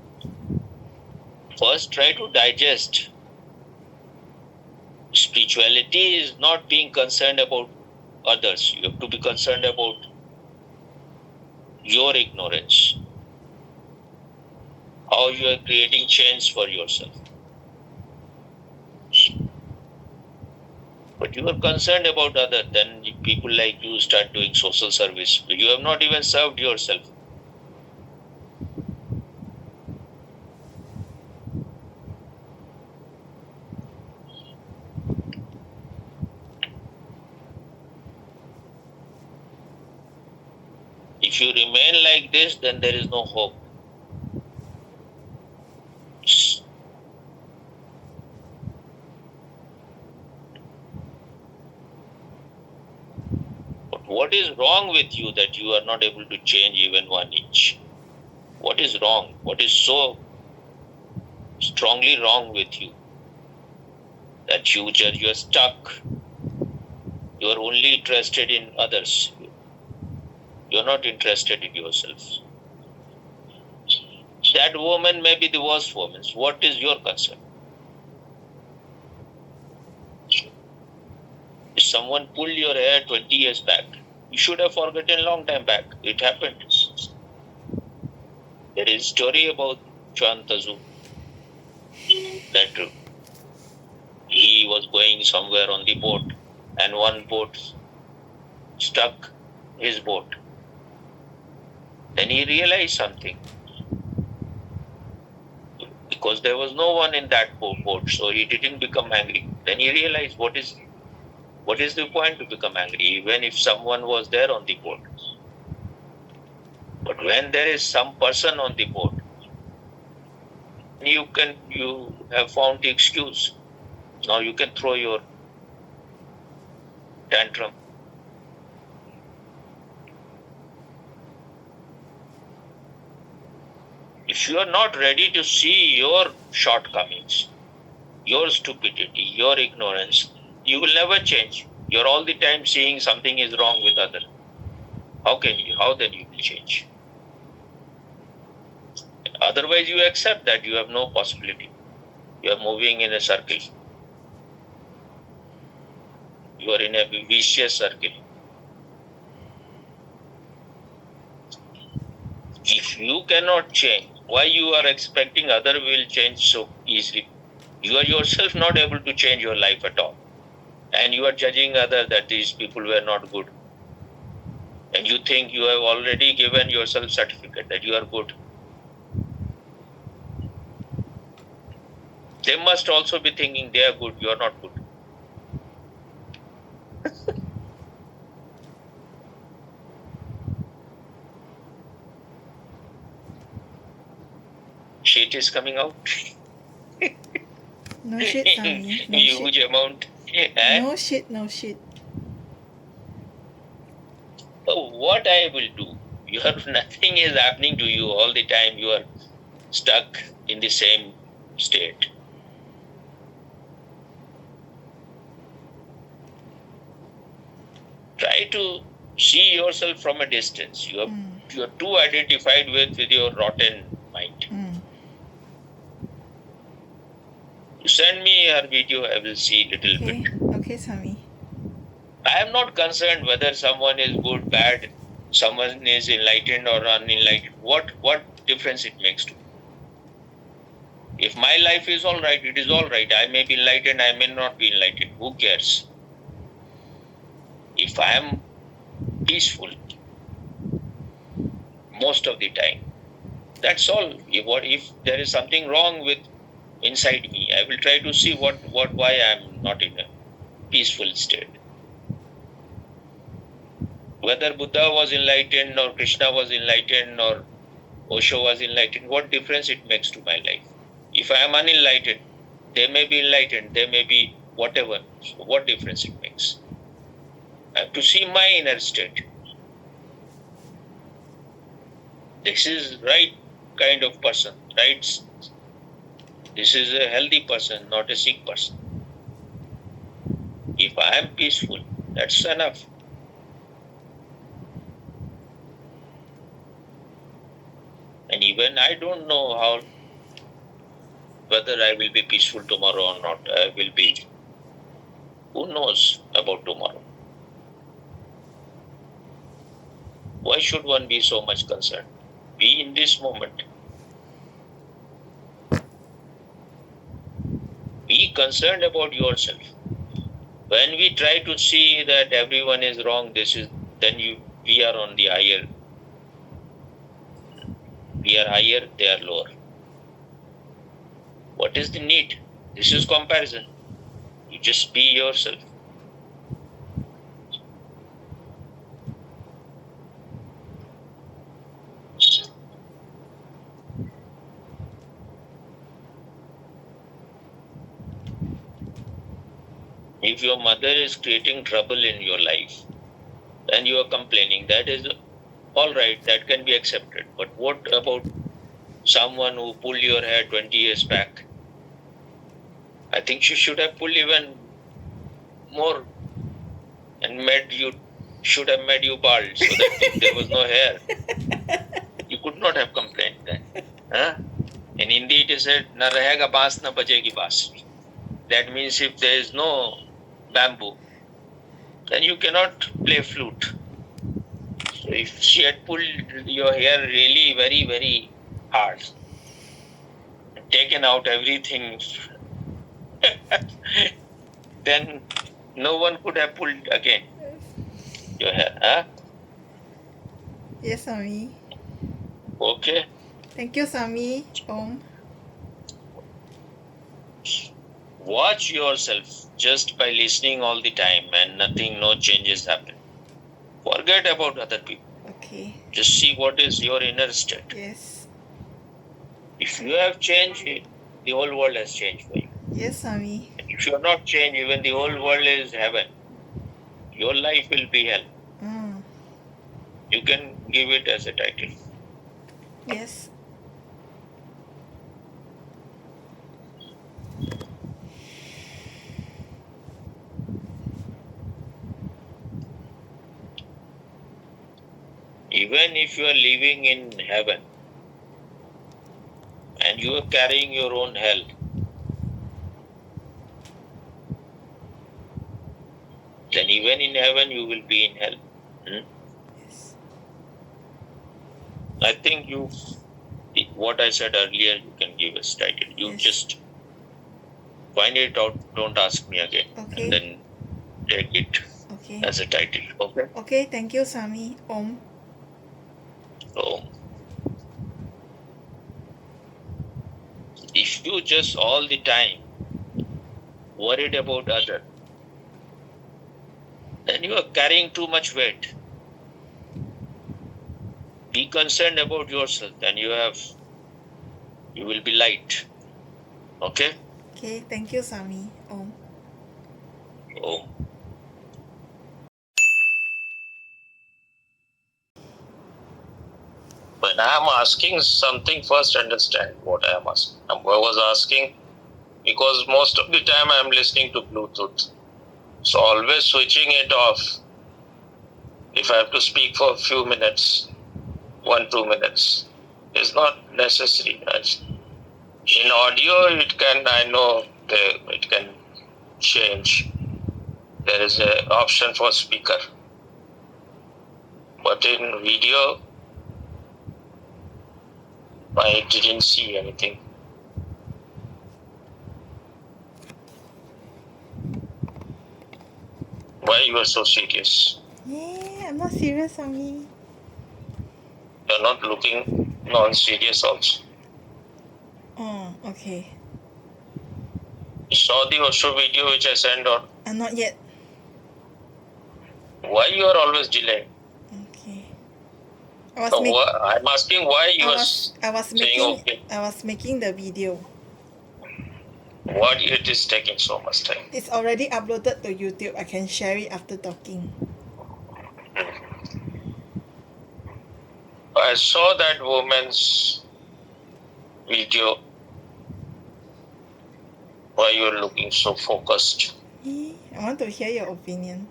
First, try to digest. Spirituality is not being concerned about others. You have to be concerned about your ignorance, how you are creating change for yourself. But you are concerned about other, then people like you start doing social service. You have not even served yourself. If you remain like this, then there is no hope. But what is wrong with you that you are not able to change even 1 inch? What is wrong? What is so strongly wrong with you that you are stuck? You are only interested in others. You are not interested in yourself. That woman may be the worst woman. What is your concern? If someone pulled your hair 20 years back, you should have forgotten long time back. It happened. There is a story about Chantazu that he was going somewhere on the boat and one boat stuck his boat. Then he realized something. Because there was no one in that boat, so he didn't become angry. Then he realized what is the point to become angry, even if someone was there on the boat. But when there is some person on the boat, you have found the excuse. Now you can throw your tantrum. If you are not ready to see your shortcomings, your stupidity, your ignorance, you will never change. You're all the time seeing something is wrong with other. How then you will change? Otherwise you accept that you have no possibility. You are moving in a circle. You are in a vicious circle. If you cannot change, why you are expecting other will change so easily? You are yourself not able to change your life at all. And you are judging other that these people were not good. And you think you have already given yourself certificate that you are good. They must also be thinking they are good, you are not good. Shit is coming out.
No shit, Swami. No
Huge
shit.
amount.
No shit, no shit.
So what I will do? Nothing is happening to you all the time. You are stuck in the same state. Try to see yourself from a distance. You are too identified with your rotten mind. You send me your video, I will see little bit.
Okay, Swami.
I am not concerned whether someone is good, bad, someone is enlightened or unenlightened. What difference it makes to me? If my life is all right, it is all right. I may be enlightened, I may not be enlightened. Who cares? If I am peaceful most of the time, that's all. If there is something wrong with inside me, I will try to see why I am not in a peaceful state. Whether Buddha was enlightened or Krishna was enlightened or Osho was enlightened, what difference it makes to my life? If I am unenlightened, they may be enlightened, they may be whatever. So what difference it makes? I have to see my inner state. This is right kind of person, right? This is a healthy person, not a sick person. If I am peaceful, that's enough. And even I don't know whether I will be peaceful tomorrow or not. I will be. Who knows about tomorrow? Why Why should one be so much concerned? Be in this moment. Be concerned about yourself. When we try to see that everyone is wrong, we are on the higher. We are higher, they are lower. What is the need? This is comparison. You just be yourself. If your mother is creating trouble in your life and you are complaining, that is all right, that can be accepted. But what about someone who pulled your hair 20 years back? I think she should have pulled even more and should have made you bald so that if there was no hair, you could not have complained then. Huh? In Hindi it is said, na rahega baas na bajegi baas. That means if there is no bamboo, then you cannot play flute. So if she had pulled your hair really very, very hard, taken out everything, then no one could have pulled again your hair. Huh?
Yes, Swami.
Okay.
Thank you, Swami. Om.
Watch yourself just by listening all the time and no changes happen. Forget about other people.
Okay.
Just see what is your inner state.
Yes.
If you have changed, the whole world has changed for you.
Yes, Swami.
If you are not changed, even the whole world is heaven. Your life will be hell. You can give it as a title.
Yes.
Even if you are living in heaven and you are carrying your own hell, then even in heaven you will be in hell.
Yes.
I think what I said earlier, you can give as title. You
Yes.
just find it out, don't ask me again.
Okay.
And then take it
Okay.
as a title. Okay?
Okay, thank you, Swami. Om.
So, if you just all the time worried about other, then you are carrying too much weight. Be concerned about yourself, then you will be light. Okay?
Okay, thank you, Swami. Om.
Oh. When I am asking something, first understand what I am asking. I was asking because most of the time I am listening to Bluetooth. So always switching it off. If I have to speak for a few minutes, 1-2 minutes, is not necessary. In audio, it can change. There is an option for speaker. But in video, I didn't see anything. Why you are so serious?
Yeah, I'm not serious, Swami.
You're not looking non-serious also.
Oh, okay.
You saw the Osho video which I sent or
Not yet.
why you are always delaying?
Okay. I was,
So
make-
I'm asking why you
I
are
was, I was
saying
making
okay.
I was making the video.
What it is taking so much time?
It's already uploaded to YouTube. I can share it after talking.
I saw that woman's video. Why you are looking so focused?
I want to hear your opinion.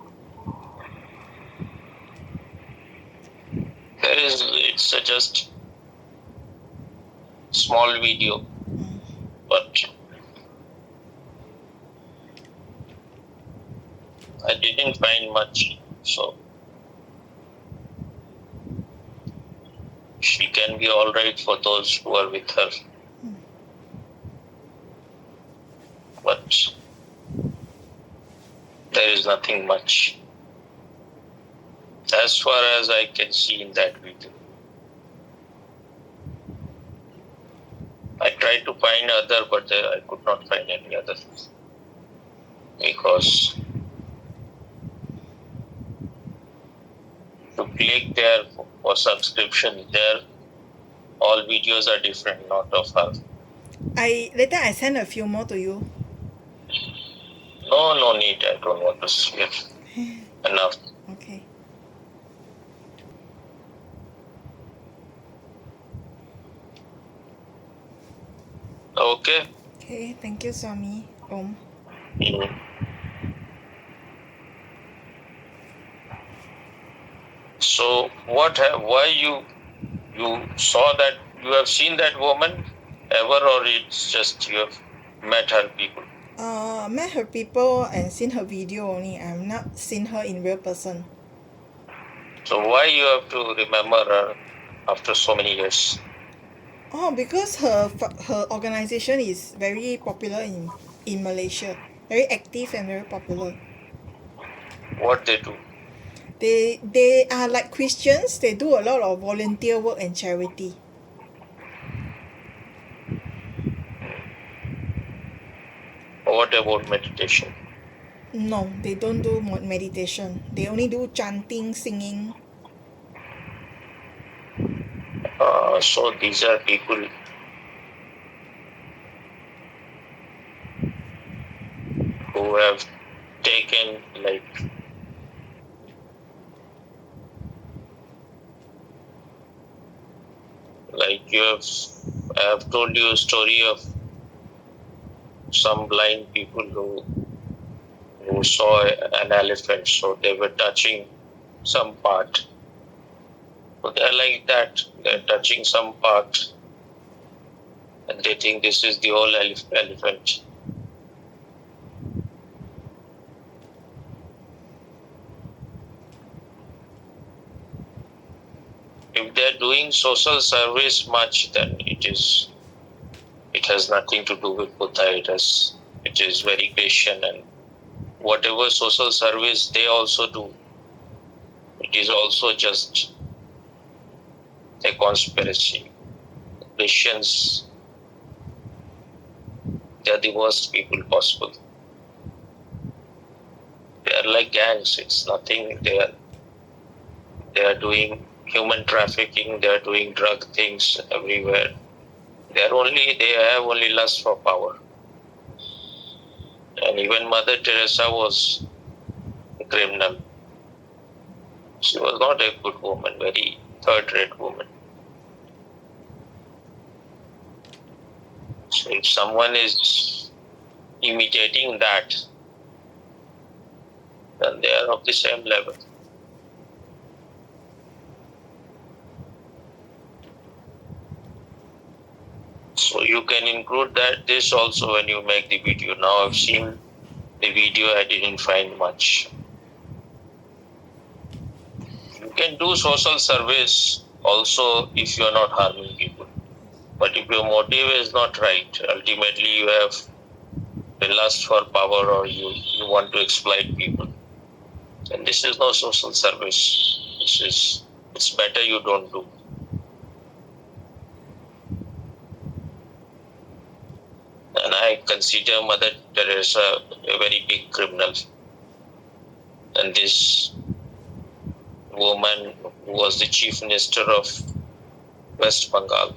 It's a just small video, but I didn't find much. So She can be all right for those who are with her. But there is nothing much. As far as I can see in that video. I tried to find other, but I could not find any other. Because to click there for subscription, there all videos are different, not of her.
Later I send a few more to you.
No need. I don't want to see it. Enough.
Okay.
Okay.
Okay, thank you, Swami. Om.
Mm. So why you saw that, you have seen that woman ever, or it's just you have met her people?
Met her people and seen her video only. I've not seen her in real person.
So why you have to remember her after so many years?
Oh, because her organization is very popular in Malaysia. Very active and very popular.
What they do?
They are like Christians. They do a lot of volunteer work and charity.
What about meditation?
No, they don't do meditation. They only do chanting, singing.
So these are people who have taken like I have told you a story of some blind people who saw an elephant, so they were touching some part. So they're like that. They're touching some part, and they think this is the whole elephant. If they're doing social service much, then it has nothing to do with Buddha. It is very Christian, and whatever social service they also do, it is also just a conspiracy. Christians, they are the worst people possible. They are like gangs. It's nothing. They are doing human trafficking. They are doing drug things everywhere. They have only lust for power. And even Mother Teresa was a criminal. She was not a good woman, very third-rate woman. So if someone is imitating that, then they are of the same level. So you can include this also when you make the video. Now I've seen the video, I didn't find much. You can do social service also if you're not harming people. But if your motive is not right, ultimately you have the lust for power, or you want to exploit people. And this is no social service. It's better you don't do. And I consider Mother Teresa a very big criminal. And this woman who was the chief minister of West Bengal,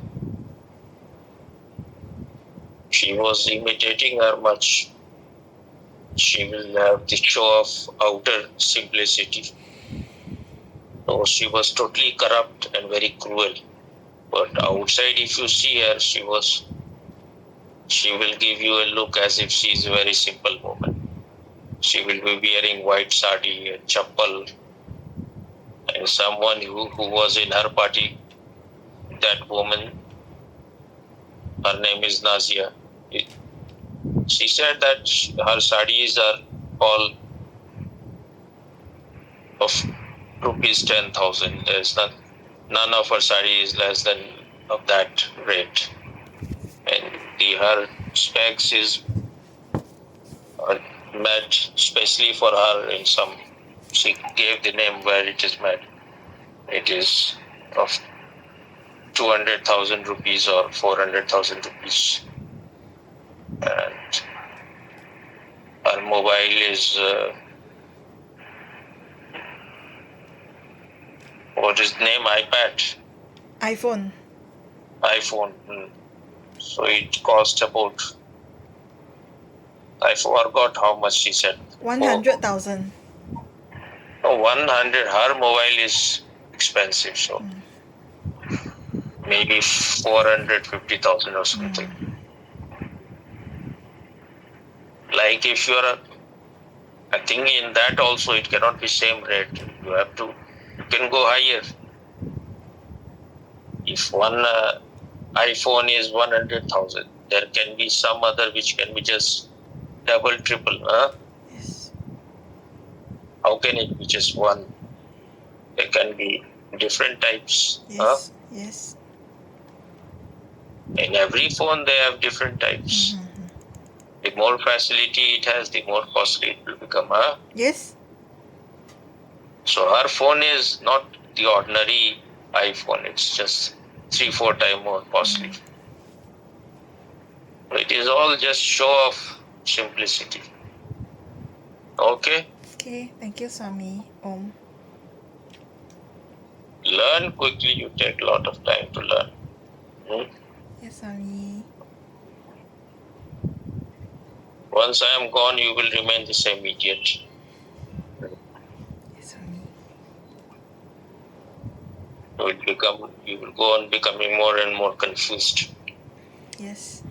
she was imitating her much. She will have the show of outer simplicity. So she was totally corrupt and very cruel. But outside, if you see her, she will give you a look as if she is a very simple woman. She will be wearing white sari and chappal. And someone who was in her party, that woman, her name is Nazia. She said that her saris are all of rupees 10,000. There's not none of her sari is less than of that rate. And her specs is made specially for her in some. She gave the name where it is made. It is of 200,000 rupees or 400,000 rupees. And her mobile is what is the name?
iPhone.
iPhone. So it cost about, I forgot how much she said.
100,000.
No, 100. Her mobile is expensive, so maybe 450,000 or something. Like if you are, I think in that also it cannot be same rate. You can go higher. If one iPhone is 100,000, there can be some other which can be just double, triple.
Yes.
How can it be just one? There can be different types.
Yes. Yes.
In every phone, they have different types. The more facility it has, the more costly it will become.
Yes.
So her phone is not the ordinary iPhone. It's just 3-4 times more costly. It is all just show of simplicity. Okay?
Okay. Thank you, Swami. Om.
Learn quickly. You take a lot of time to learn.
Yes, Swami.
Once I am gone, you will remain the same idiot.
Yes, Swami.
You will go on becoming more and more confused.
Yes.